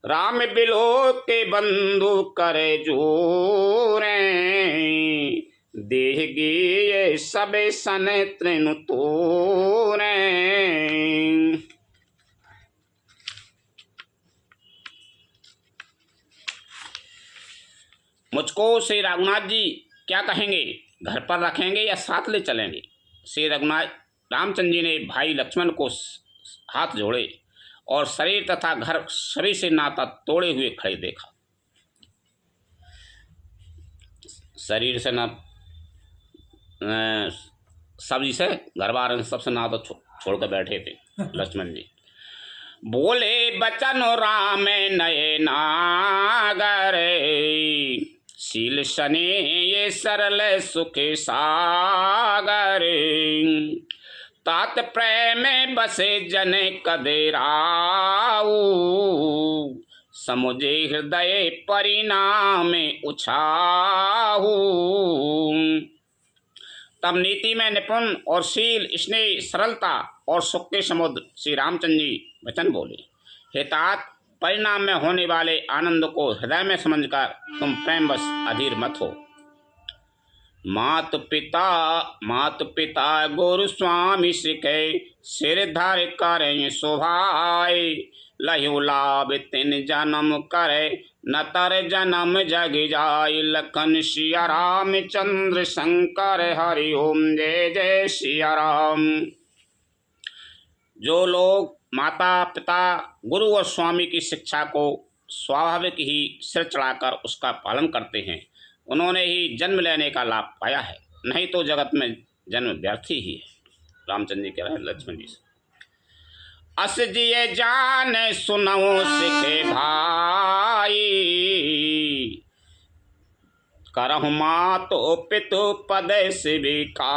राम बिलो के बंधु करे जोरे, देहगी ये सब सन तृण तोरे। मुझको श्री रघुनाथ जी क्या कहेंगे, घर पर रखेंगे या साथ ले चलेंगे। श्री रघुनाथ रामचंद्र जी ने भाई लक्ष्मण को हाथ जोड़े और शरीर तथा घर सभी से नाता तोड़े हुए खड़े देखा। शरीर से ना सभी से, घर बार सबसे नाता छोड़ कर बैठे थे लक्ष्मण जी। बोले बचन राम नये नागर, शील शनि ये सरल सुख सागर। तात प्रेम बसे जन कदेराऊ, समुझे हृदय परिणाम उछाहू। तब नीति में निपुण और शील स्नेह सरलता और सुख के समुद्र श्री रामचंद्र जी वचन बोले, हे तात, परिणाम में होने वाले आनंद को हृदय में समझकर तुम प्रेम बस अधीर मत हो। मात पिता गुरु स्वामी सिखे, सिर धर करें शोभाए। लहु लाभ तिन जन्म करे, न तर जन्म जग जाय। लखन सिया राम चंद्र शंकर, हरि ओम जय जय सिया राम। जो लोग माता पिता गुरु और स्वामी की शिक्षा को स्वाभाविक ही सिर चढ़ाकर उसका पालन करते हैं, उन्होंने ही जन्म लेने का लाभ पाया है, नहीं तो जगत में जन्म व्यर्थ ही है। रामचंद्र जी कह रहे हैं लक्ष्मण जी से, अस जिये जान सुनऊ सिखे भाई। करहु मातो पितु पद सिविकाई।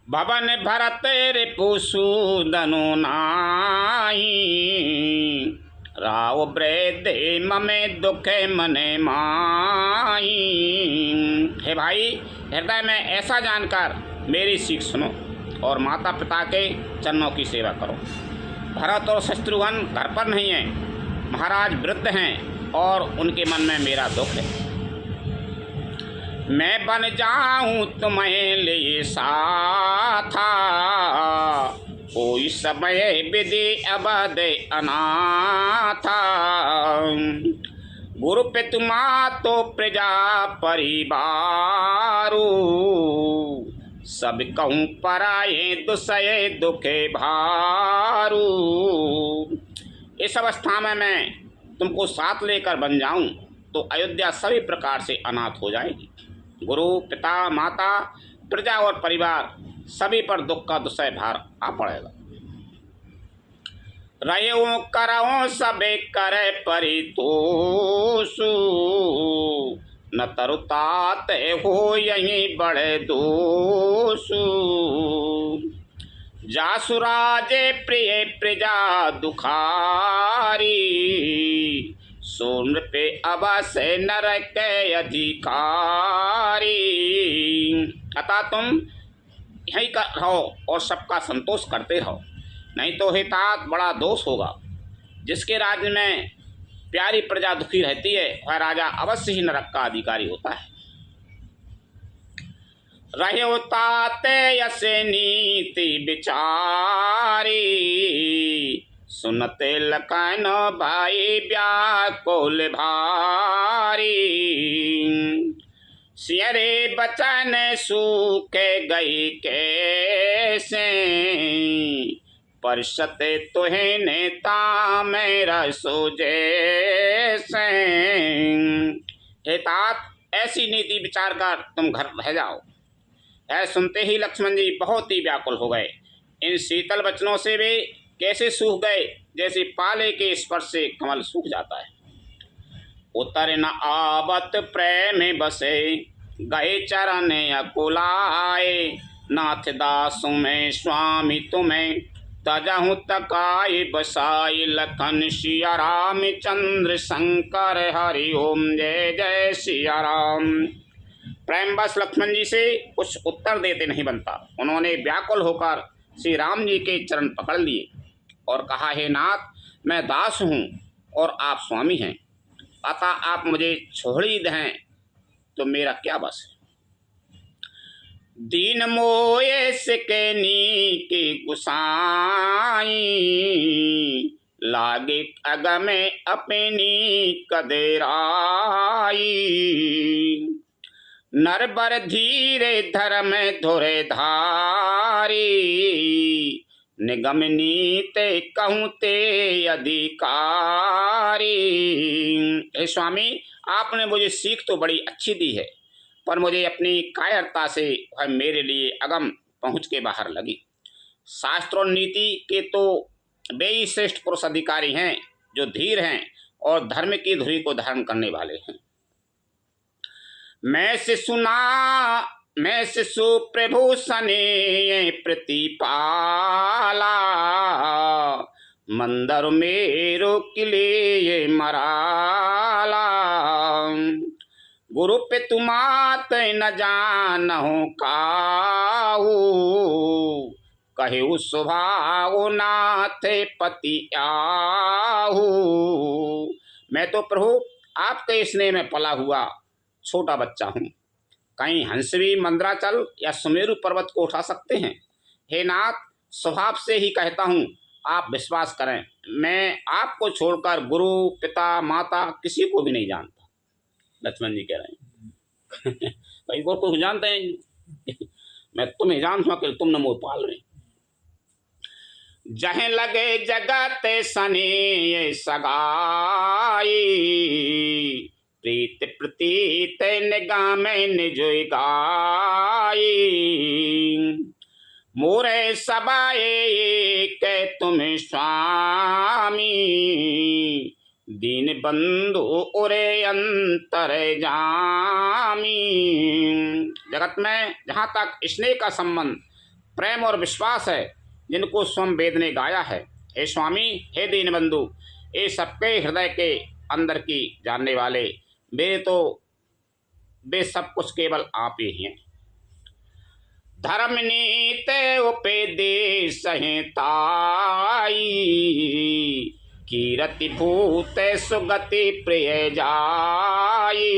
भवन भरत रिपुसूदनु नाई। राव ब्रेदे ममे दुखे मने माई। हे भाई, हृदय में ऐसा जानकर मेरी सीख सुनो और माता पिता के चरणों की सेवा करो। भरत और शत्रुघ्न घर पर नहीं हैं, महाराज वृद्ध हैं और उनके मन में मेरा दुख है। मैं बन जाऊं तुम्हें ले साथा, कोई समय विधि अबद अनाथा। गुरु पितु मातो प्रजा परिवारू, सब कहूँ पराये दुसये दुखे भारू। इस अवस्था में मैं तुमको साथ लेकर बन जाऊं तो अयोध्या सभी प्रकार से अनाथ हो जाएगी। गुरु पिता माता प्रजा और परिवार सभी पर दुख का दुसह भार आ पड़ेगा। रहो करो सबे करे परितोषु, न तरुतात हो यही बड़े दोषु। जासुराजे प्रिय प्रजा दुखारी, सोन पे अवश्य नरक अधिकारी। अतः तुम यही रहो और सबका संतोष करते रहो, नहीं तो हे तात बड़ा दोष होगा। जिसके राज्य में प्यारी प्रजा दुखी रहती है वह राजा अवश्य ही नरक का अधिकारी होता है। रहे ताते यसे नीति विचारी, सुनते लखन भाई व्याकुल भारी। सियरे बचन सूखे गई कैसे, परिषते तुहे नेता मेरा सोजे से। हे तात, ऐसी नीति विचार कर तुम घर रह जाओ। यह सुनते ही लक्ष्मण जी बहुत ही व्याकुल हो गए। इन शीतल वचनों से वे कैसे सूख गए, जैसे पाले के स्पर्श से कमल सूख जाता है। उतर न आवत प्रेम बसे, गए चरण अकुलाए। नाथ दासु में स्वामी तुम्हें, तजहु तकाई बसाई। लखन सिया राम चंद्र शंकर, हरि ओम जय जय सिया राम। प्रेम बस लक्ष्मण जी से कुछ उत्तर देते नहीं बनता। उन्होंने व्याकुल होकर श्री राम जी के चरण पकड़ लिए और कहा, हे नाथ, मैं दास हूँ और आप स्वामी हैं, अतः आप मुझे छोड़ ही दें तो मेरा क्या बस है। दीन मोये सिके नी गुसाई, लागे अगमे अपनी कदेराई। नरबर धीरे धर्म धुरे धारी, निगम नीते कहूँ ते अधिकारी। हे स्वामी, आपने मुझे सीख तो बड़ी अच्छी दी है, पर मुझे अपनी कायरता से वह मेरे लिए अगम पहुँच के बाहर लगी। शास्त्र और नीति के तो वे ही श्रेष्ठ पुरुष अधिकारी हैं जो धीर हैं और धर्म की धुरी को धारण करने वाले हैं। मैं शिशु प्रभु सने प्रतिपाला, मंदर मेरो किले मराला। गुरु पे तुमात न जानहु काहू, कहे स्वभाव नाथ पति आहू। मैं तो प्रभु आपके स्नेह में पला हुआ छोटा बच्चा हूँ। कहीं हंस भी मंदराचल या सुमेरु पर्वत को उठा सकते हैं? हे नाथ, स्वभाव से ही कहता हूँ, आप विश्वास करें, मैं आपको छोड़कर गुरु पिता माता किसी को भी नहीं जानता। लक्ष्मण जी कह रहे हैं भाई वो तो जानते हैं मैं तुम्हें जानता हूँ कि तुमने मोह पाल रहे। जहाँ लगे जगत सने सगाई, प्रीत प्रतीत निगाह में निज गाई। मोरे सबाए के तुम स्वामी, दीन बंधु उरे अंतर जामी। जगत में जहाँ तक स्नेह का संबंध, प्रेम और विश्वास है, जिनको स्वयं वेद ने गाया है, हे स्वामी, हे दीन बंधु, ये सबके हृदय के अंदर की जानने वाले मेरे तो वे सब कुछ केवल आप ही हैं। धर्म नीते उपदेश संहिताई, कीरति भूत सुगति प्रिय जाई।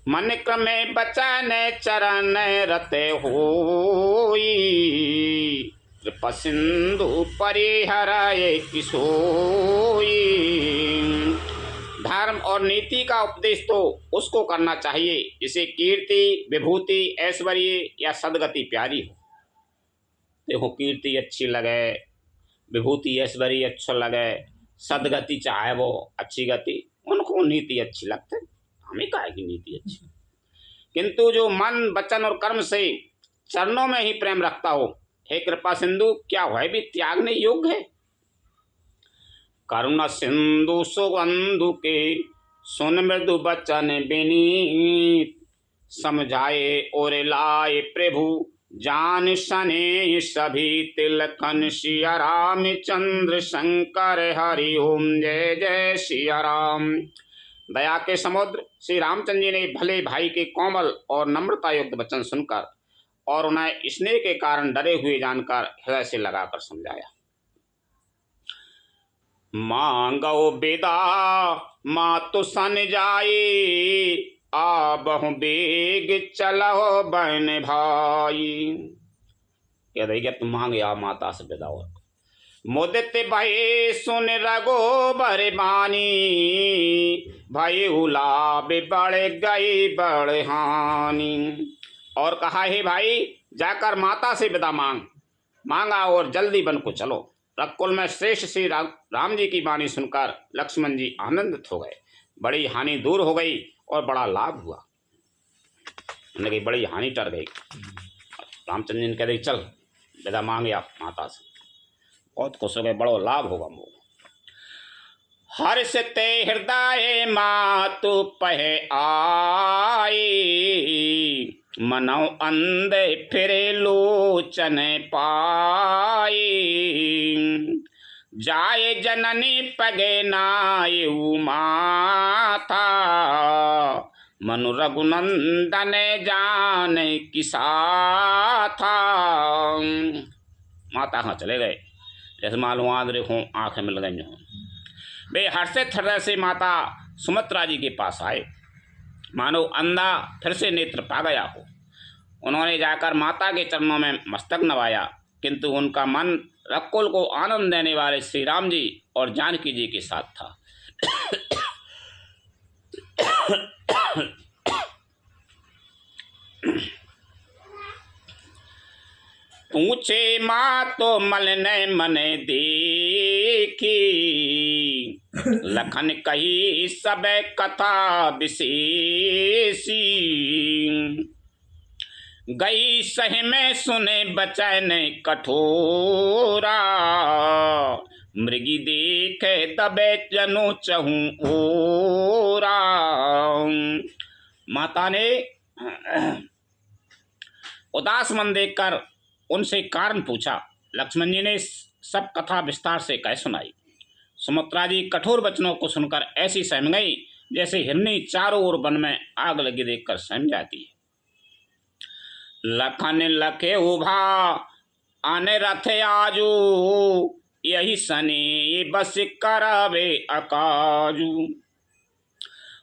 मन क्रमे बचन चरण रते होई, कृपा सिंधु परिहराए किसोई। धर्म और नीति का उपदेश तो उसको करना चाहिए जिसे कीर्ति, विभूति, ऐश्वर्य या सदगति प्यारी हो। देखो, कीर्ति अच्छी लगे, विभूति ऐश्वर्य अच्छा लगे, सदगति चाहे वो अच्छी गति, उनको नीति अच्छी लगती, हमें काहे की नीति अच्छी। किंतु जो मन, वचन और कर्म से चरणों में ही प्रेम रखता हो, हे कृपा सिंधु, क्या वह भी त्यागने योग्य है? करुणा सिंधु सुगंधु के सुन मृदु बचन विनीत, समझाए और लाए प्रभु जान सने सभी। तिलकन सिया रामचंद्र शंकर हरि ओम, जय जय सिया राम। दया के समुद्र श्री रामचंद्र जी ने भले भाई के कोमल और नम्रता युक्त वचन सुनकर और उन्हें स्नेह के कारण डरे हुए जानकर हृदय से लगाकर समझाया। मांगो बेदा मातु सन जाए, आबहु बेग चलो बहन भाई। कह रही क्या तुम मांगे आ माता से बेदा। और मुदित भय सुन रगो बरबानी, भय उलाब बढ़ गई बड़ हानि। और कहा, हे भाई, जाकर माता से विदा मांगा और जल्दी बन को चलो। रकुल में श्रेष्ठ श्री राम जी की वाणी सुनकर लक्ष्मण जी आनंदित हो गए। बड़ी हानि दूर हो गई और बड़ा लाभ हुआ। उन्हें बड़ी हानि टल गई। रामचंद्र जी ने कह दी, चल विदा मांगे आप माता से। बहुत खुश हो गए, बड़ा लाभ होगा मोह। हर्ष ते हृदय मातु पहे आई, मनौ अंधे फिरे लोचन पाई। जाए जननी पगे नायु माता, मनु रघुनंदन जान किसा था। माता कहाँ चले गए? जैसे मालूम आदरे हों, आंखें मिल गई हों। वे हर्षित हृदय से माता सुमित्रा जी के पास आए, मानो अंधा फिर से नेत्र पा गया हो। उन्होंने जाकर माता के चरणों में मस्तक नवाया किंतु उनका मन रकुल को आनंद देने वाले श्री राम जी और जानकी जी के साथ था। पूछे माँ तो मल ने मने देखी, लखन कही सब कथा विशेषी। गई सह में सुने बचन कठोरा, मृगी देखे दबे जनु चहूं ओरा। माता ने उदास मन देखकर उनसे कारण पूछा। लक्ष्मण जी ने सब कथा विस्तार से कह सुनाई। सुमित्रा जी कठोर वचनों को सुनकर ऐसी सहम गई जैसे हिरनी चारों ओर वन में आग लगी देखकर सहम जाती है। लखन लखे उभा आने रथ आजू, यही सनी बस करवे अकाजू।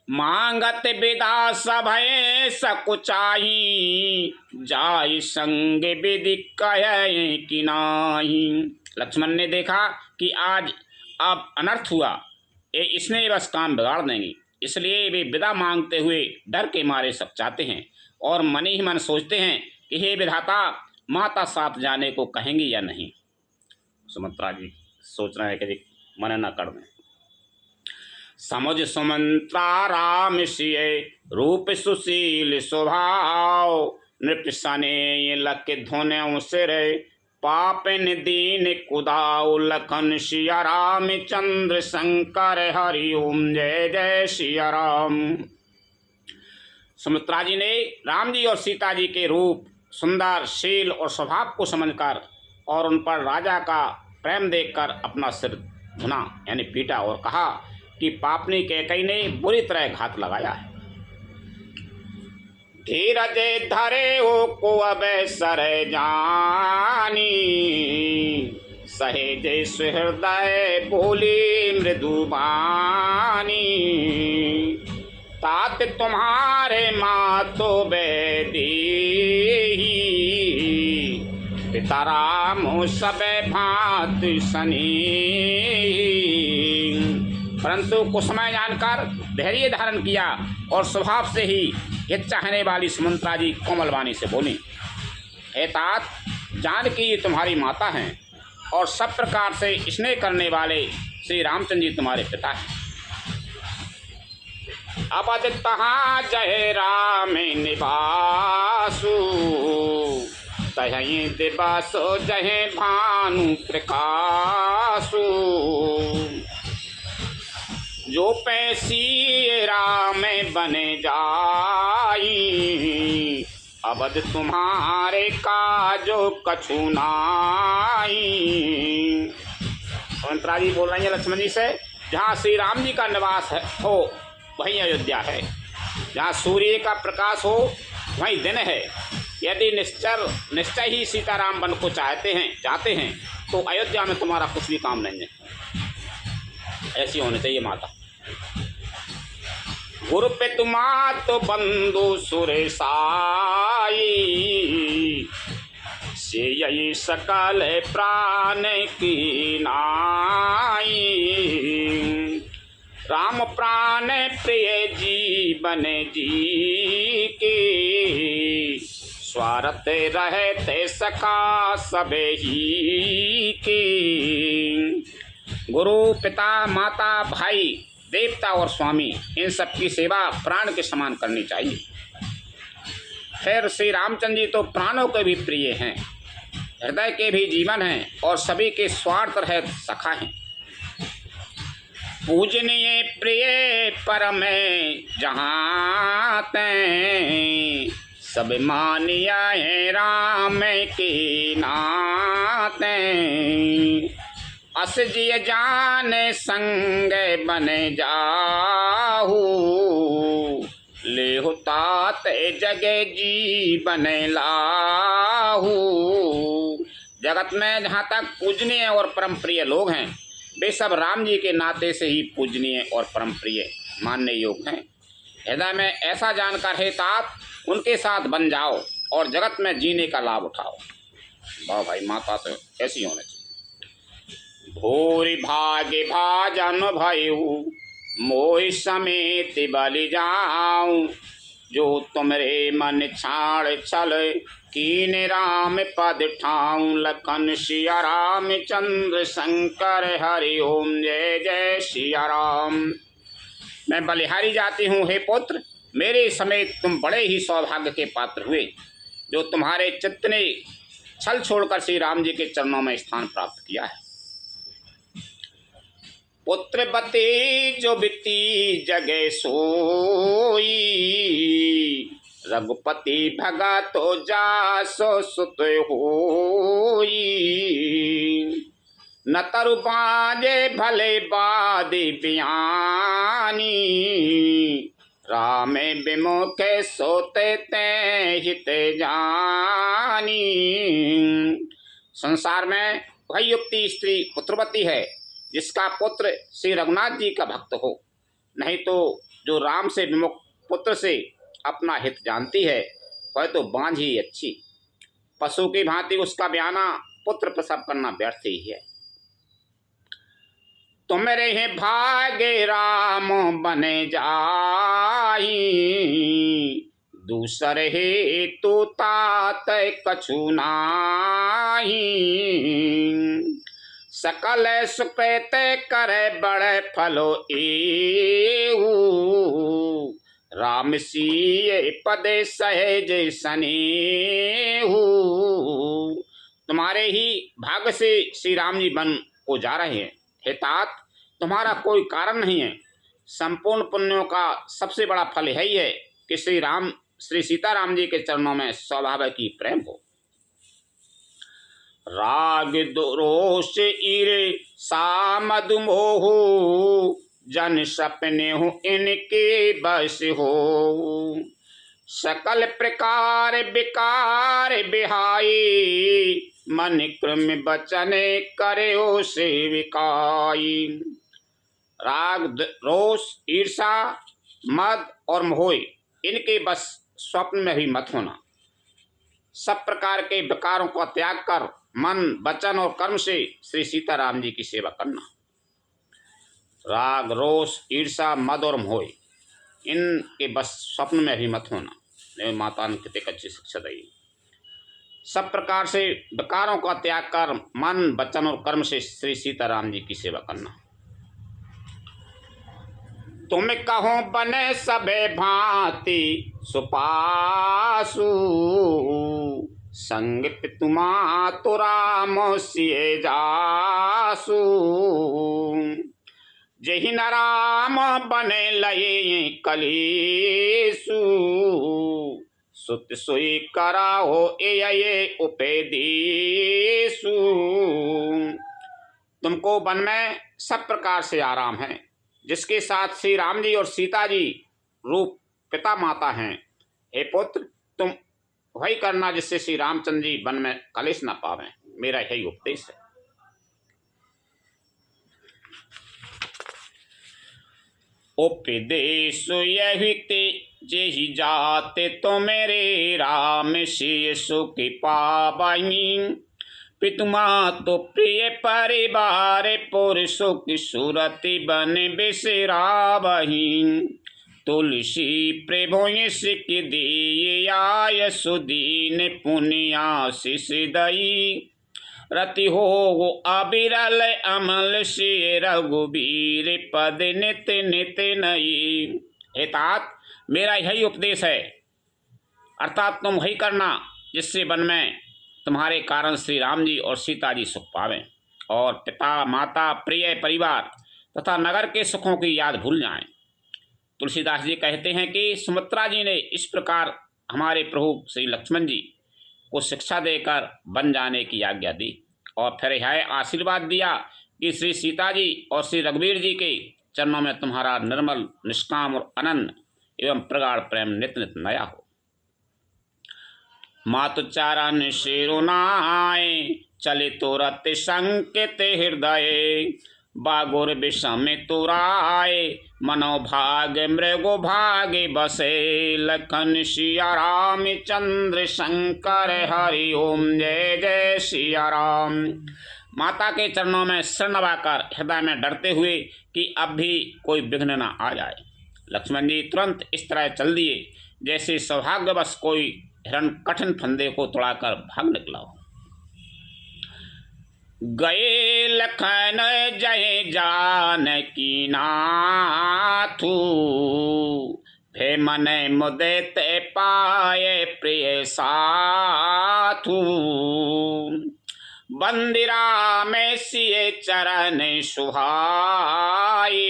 मांगत विदा सभय सकुचाही, जाय संग विधि कहे कि नाही। लक्ष्मण ने देखा कि आज अब अनर्थ हुआ, ये इसने बस काम बिगाड़ देंगे, इसलिए वे विदा मांगते हुए डर के मारे सब चाहते हैं और मन ही मन सोचते हैं कि हे विधाता, माता साथ जाने को कहेंगी या नहीं। सुमित्रा जी सोच रहे हैं कि मन न कर दें। समझ सुमंत्रा राम सिय रूप सुशील स्वभाव, नृप सने लक धोने सिर पापन दीन कुदाऊ। लखन सिया राम चंद्र शंकर हरि ओम जय जय सिया राम। सुमित्रा जी ने राम जी और सीता जी के रूप, सुंदर, शील और स्वभाव को समझकर और उन पर राजा का प्रेम देखकर अपना सिर धुना यानी पीटा और कहा कि पापनी कैकई ने बुरी तरह घात लगाया है। धीरज धरे हो को अब सर जानी, सहेज सुहृदय बोली मृदुबानी। तात तुम्हारे मातो बेदी, पिता राम सब भात सनी। परंतु कुछ समय जानकर धैर्य धारण किया और स्वभाव से ही हित चाहने वाली सुमंत्रा जी कोमल वाणी से बोली, हे तात, जानकी ये तुम्हारी माता हैं और सब प्रकार से स्नेह करने वाले श्री रामचंद्र जी तुम्हारे पिता हैं। अवध तहाँ जय राम निवासु, तहीं दिवसो जय भानु प्रकाशु। जो पैसी राम बने जाई, अवध तुम्हारे काजो कछु नाई। सुमित्रा जी बोल रही है लक्ष्मण जी से, जहाँ श्री राम जी का निवास हो वहीं अयोध्या है, जहाँ सूर्य का प्रकाश हो वहीं दिन है। यदि निश्चय ही सीताराम वन को चाहते हैं तो अयोध्या में तुम्हारा कुछ भी काम नहीं है। ऐसी होनी चाहिए माता। गुरु पे तुमा तो बंधु सुरेशाई, से यही सकल प्राण की नाई। राम प्राण प्रिय जीवन जी की, स्वार्थ रहते सखा सबे ही की। गुरु, पिता, माता, भाई, देवता और स्वामी, इन सब की सेवा प्राण के समान करनी चाहिए। फिर श्री रामचंद्र जी तो प्राणों के भी प्रिय हैं, हृदय के भी जीवन हैं और सभी के स्वार्थ रहित सखा हैं। पूजनीय प्रिय परम जहाँ तैं, सब मानिया है राम के नाते। अस जिय जान संग बन जाहू, ले तात जगे जीवन लाहू। जगत में जहाँ तक पूजनीय और परम प्रिय लोग हैं, वे सब राम जी के नाते से ही पूजनीय और परम प्रिय मानने योग्य हैं। हृदय में ऐसा जानकर हे तात, उनके साथ बन जाओ और जगत में जीने का लाभ उठाओ। वाह भाई, माता तो ऐसी होनी चाहिए। भूरि भाग्य भाजन भयऊ मोहि समेत बलि जाऊं, जो तुमरे मन छाड़ छल कीन राम पद ठाऊं। लखन सिया राम चंद्र शंकर हरि ओम, जय जय सिया राम। मैं बलिहारी जाती हूँ हे पुत्र, मेरे समेत तुम बड़े ही सौभाग्य के पात्र हुए, जो तुम्हारे चित्त ने छल छोड़कर श्री राम जी के चरणों में स्थान प्राप्त किया है। पुत्रवती जो बिती जगे सोई, रघुपति भगा तो जासो सुत होई। न तरु बाजे भले बादी बयानी, राम विमुखे सोते ते हित जानी। संसार में वही युक्ति स्त्री पुत्रवती है जिसका पुत्र श्री रघुनाथ जी का भक्त हो, नहीं तो जो राम से विमुख पुत्र से अपना हित जानती है वह तो बांझ ही अच्छी। पशु की भांति उसका बयाना पुत्र प्रसव करना व्यर्थ ही है। तुम रहे भाग्य राम बने जाई, दूसर हे तू तात कछु नाही। सकल सुकृत करे बड़े फलो एहू, राम सिए पदे सहज सनेहू। तुम्हारे ही भाग्य से श्री राम जी वन को जा रहे हैं। हे तात, तुम्हारा कोई कारण नहीं है। संपूर्ण पुण्यों का सबसे बड़ा फल यही है कि श्री सीताराम जी के चरणों में स्वभाव की प्रेम हो। राग रोष ईरे सामद मोह, जन सपने हो इनके बस हो। सकल प्रकार विकार बिहाई, मन क्रम बचन करे ओ सेविकाई। राग रोष ईर्षा मद और मोह इनके बस स्वप्न में भी मत होना। सब प्रकार के विकारों का त्याग कर मन वचन और कर्म से श्री सीताराम जी की सेवा करना। राग रोष ईर्षा मद और मोह इनके बस स्वप्न में भी मत होना। ने माता ने कितनी अच्छी शिक्षा दी। सब प्रकार से विकारों का त्याग कर मन वचन और कर्म से श्री सीताराम जी की सेवा करना। तुम कहो बने सबे भांति सुपासु, संग तुमा तो राम सिए जासु। जहि न राम बने लये कलेसु, सुत सोई कराओ ये उपेदेसु। तुमको वन में सब प्रकार से आराम है, जिसके साथ श्री राम जी और सीता जी रूप पिता माता हैं। हे पुत्र, तुम वही करना जिससे श्री रामचंद्र जी वन में कलेश न पावें। मेरा यही उपदेश है। उपदेश यही ते जेहि जाते तो मेरे राम से सुख पावहीं। पितुमा तो प्रिय परिवार पुर सुख सुरति बन बिसरावहीं। तुलसी प्रभु सिख दिए आय सुदीन पुण्याशिष दई। रति हो अबिरल अमल से रघुबीर पद नित नित नई। हे तात, मेरा यही उपदेश है, अर्थात तुम वही करना जिससे वन में तुम्हारे कारण श्री राम जी और सीता जी सुख पावें और पिता माता प्रिय परिवार तथा नगर के सुखों की याद भूल जाएं। तुलसीदास जी कहते हैं कि सुमित्रा जी ने इस प्रकार हमारे प्रभु श्री लक्ष्मण जी को शिक्षा देकर वन जाने की आज्ञा दी और फिर यह आशीर्वाद दिया कि श्री सीता जी और श्री रघुवीर जी के चरणों में तुम्हारा निर्मल निष्काम और अनन्य एवं प्रगाढ़ प्रेम नित नित नया हो। मातुचारण शिरुनाय चले तो रत संकेत हृदय। बागुर विषम तुराय मनोभाग मृगो भागे बसे लखन सिया राम चंद्र शंकर हरि ओम जय जय सिया राम। माता के चरणों में सिर नवाकर हृदय में डरते हुए कि अब भी कोई विघ्न न आ जाए, लक्ष्मण जी तुरंत इस तरह चल दिए जैसे सौभाग्यवश कोई हिरण कठिन फंदे को तोड़ाकर भाग निकला हो। गए लखन जय जानकी नाथू भे मन मुदे ते पाए प्रिय साथू बंदिरा में सिए चरण सुहाई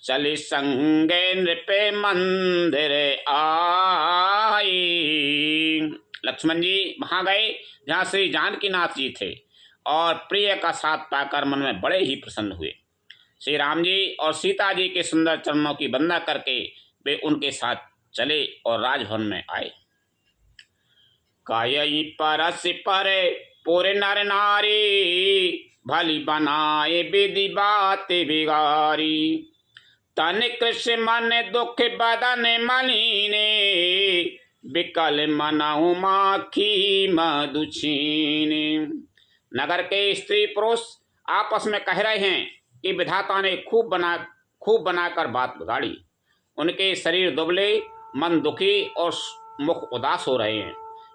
चली संगे नृपे मंदिर आई। लक्ष्मण जी वहां गए जहाँ श्री जानकीनाथ जी थे और प्रिय का साथ पाकर मन में बड़े ही प्रसन्न हुए। श्री राम जी और सीता जी के सुंदर चरणों की वंदना करके वे उनके साथ चले और राजभवन में आए। कायई परस परे पूरे नर नारी भली बनाए विधि बात बिगारी तन कृष्ण मन दुख बदन मलिने विकल मनाऊ माखी मधुछीने। नगर के स्त्री पुरुष आपस में कह रहे हैं कि विधाता ने खूब बनाकर बात बिगाड़ी। उनके शरीर दुबले, मन दुखी और मुख उदास हो रहे हैं।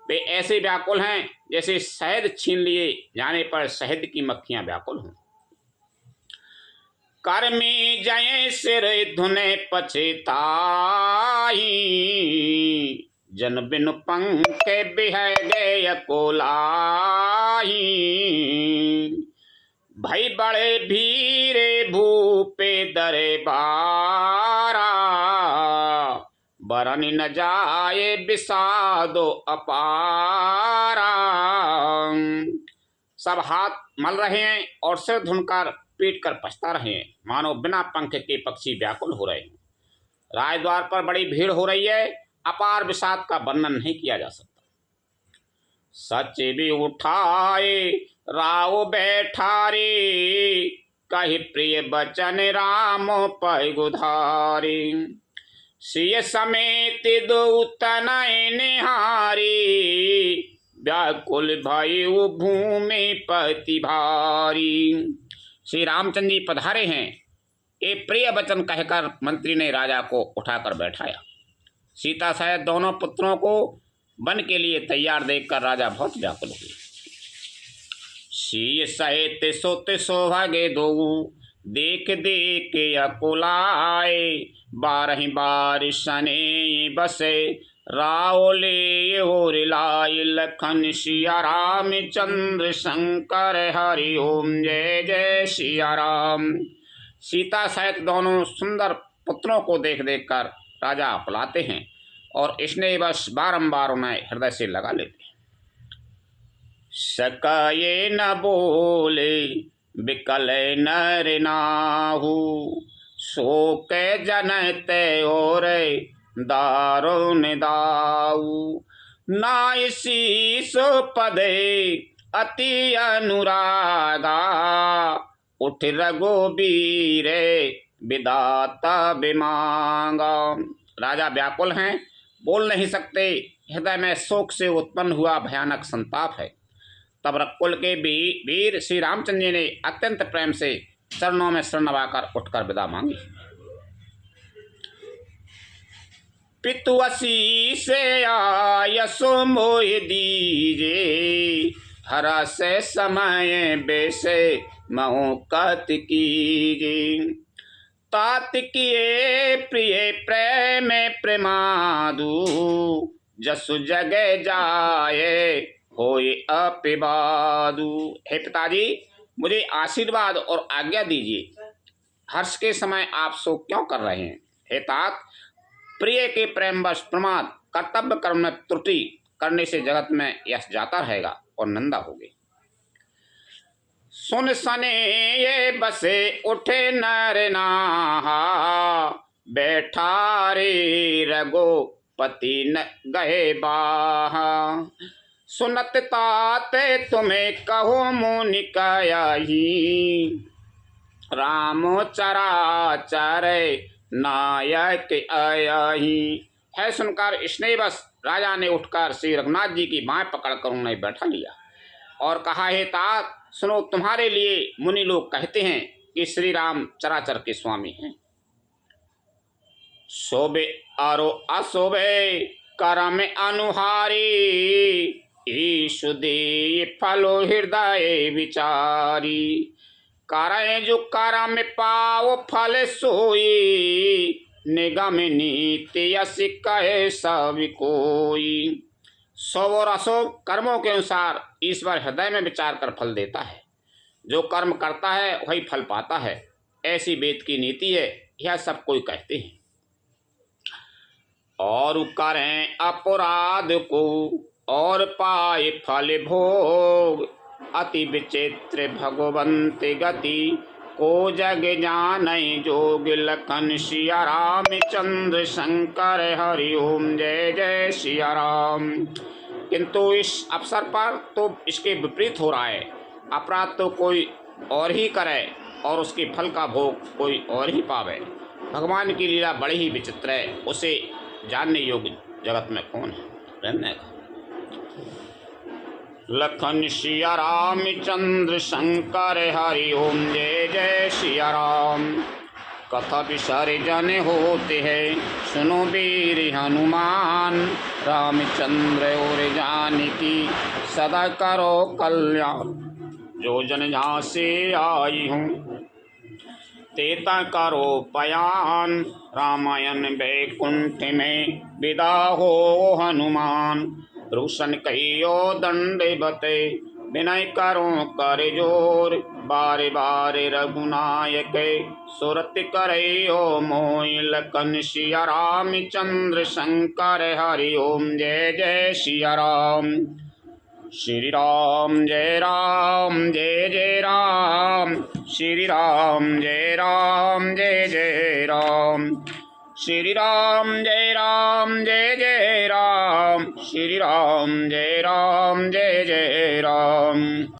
वे ऐसे व्याकुल हैं जैसे शहद छीन लिए जाने पर शहद की मक्खियां व्याकुल हों। कर्मी जय सिर धुने पछताई जन बिनु पंखे बिह गए कोलाई भई बड़े भीरे भूपे दरे बारा बरन न जाए विषादो अपारा। सब हाथ मल रहे हैं और सिर धुनकर पीट कर पछता रहे हैं, मानो बिना पंख के पक्षी व्याकुल हो रहे हैं। राजद्वार पर बड़ी भीड़ हो रही है, अपार विषाद का वर्णन नहीं किया जा सकता। सच भी उठाए राव बैठारे कही प्रिय बचन राम पै गुधारी सिय समेत दो तनय निहारी व्याकुल भयउ भूमि पति भारी। श्री रामचंद्र जी पधारे हैं, ये प्रिय वचन कहकर मंत्री ने राजा को उठाकर बैठाया। सीता सहित दोनों पुत्रों को वन के लिए तैयार देखकर राजा बहुत व्याकुल हुए। सी सहित सुत सौभाग्य दो देख देख अकुलाए 12 बार सने बसे रावले और लाय लखन सिया राम चंद्र शंकर हरि ओम जय जय सिया राम। सीता सहित दोनों सुंदर पुत्रों को देख देख कर राजा अपलाते हैं और इसने बस बारंबार उन्हें हृदय से लगा लेते हैं। सकाये न बोले बिकल नर नाहू शोक जनते और दारुण दाऊ नाय शीसो पदे अति अनुरागा उठ रघुबीर विदाता बिमांगा। राजा व्याकुल हैं, बोल नहीं सकते, हृदय में शोक से उत्पन्न हुआ भयानक संताप है। तब रकुल के वीर श्री रामचंद्र जी ने अत्यंत प्रेम से चरणों में सिर नवाकर उठकर विदा मांगी। पितुअसी से आयसो मोह दीजे हरा से समय बेसे महु कत कीजे तात किए प्रिय प्रेम प्रेमादु जसु जगे जाए होए अपिबादु। हे पिताजी, मुझे आशीर्वाद और आज्ञा दीजिए। हर्ष के समय आप शोक क्यों कर रहे हैं? हे तात, प्रिय के प्रेमवश प्रमाद कर्तव्य कर्म में त्रुटि करने से जगत में यश जाता रहेगा और निंदा होगी। सुन सने ये बसे उठे नर नाहा बैठा रे रघुपति न गए बाहा सुनत ताते तुम्हें कहो मुनि कयाही राम चराचर नायक अयहि। है सुनकर स्नेहवश राजा ने उठकर श्री रघुनाथ जी की बाएं पकड़कर उन्हें बैठा लिया और कहा, हे तात सुनो, तुम्हारे लिए मुनि लोग कहते हैं कि श्री राम चराचर के स्वामी हैं। शोभे अरो अशोभे करम अनुहारी, ईशु दे फलो हृदय विचारी। करे जो करम पाओ फल सोई, निगम नीति यश कहे सब कोई। शुभ और अशुभ कर्मों के अनुसार ईश्वर हृदय में विचार कर फल देता है। जो कर्म करता है वही फल पाता है, ऐसी वेद की नीति है, यह सब कोई कहते हैं। और करें अपराध को और पाए फल भोग, अति विचित्र भगवंत गति को जग जानै जोग। लखन सिया राम चंद्र शंकर हरि ओम जय जय सिया राम। किंतु इस अवसर पर तो इसके विपरीत हो रहा है। अपराध तो कोई और ही करे और उसके फल का भोग कोई और ही पावे। भगवान की लीला बड़ी ही विचित्र है, उसे जानने योग्य जगत में कौन है। रहने का लखन सिया राम चंद्र शंकर हरि ओम जय जय सिया राम। कथा विसर्जन होते हैं सुनो वीर हनुमान, रामचंद्र और जानकी सदा करो कल्याण। जो जन जहाँ से आई हूँ तेता करो पयान, रामायण वैकुंठ में विदा हो हनुमान। रोशन कहियो दंडवते विनय करो कर जोर, बारे बारे रघुनायक सुरत करो मोहि। लखन सिया राम चंद्र शंकर हरि ओम जय जय सिया राम। श्री राम जय राम जय जय राम, श्री राम जय राम जय जय राम। श्री राम जय राम जय जय राम, श्री राम जय राम जय जय राम।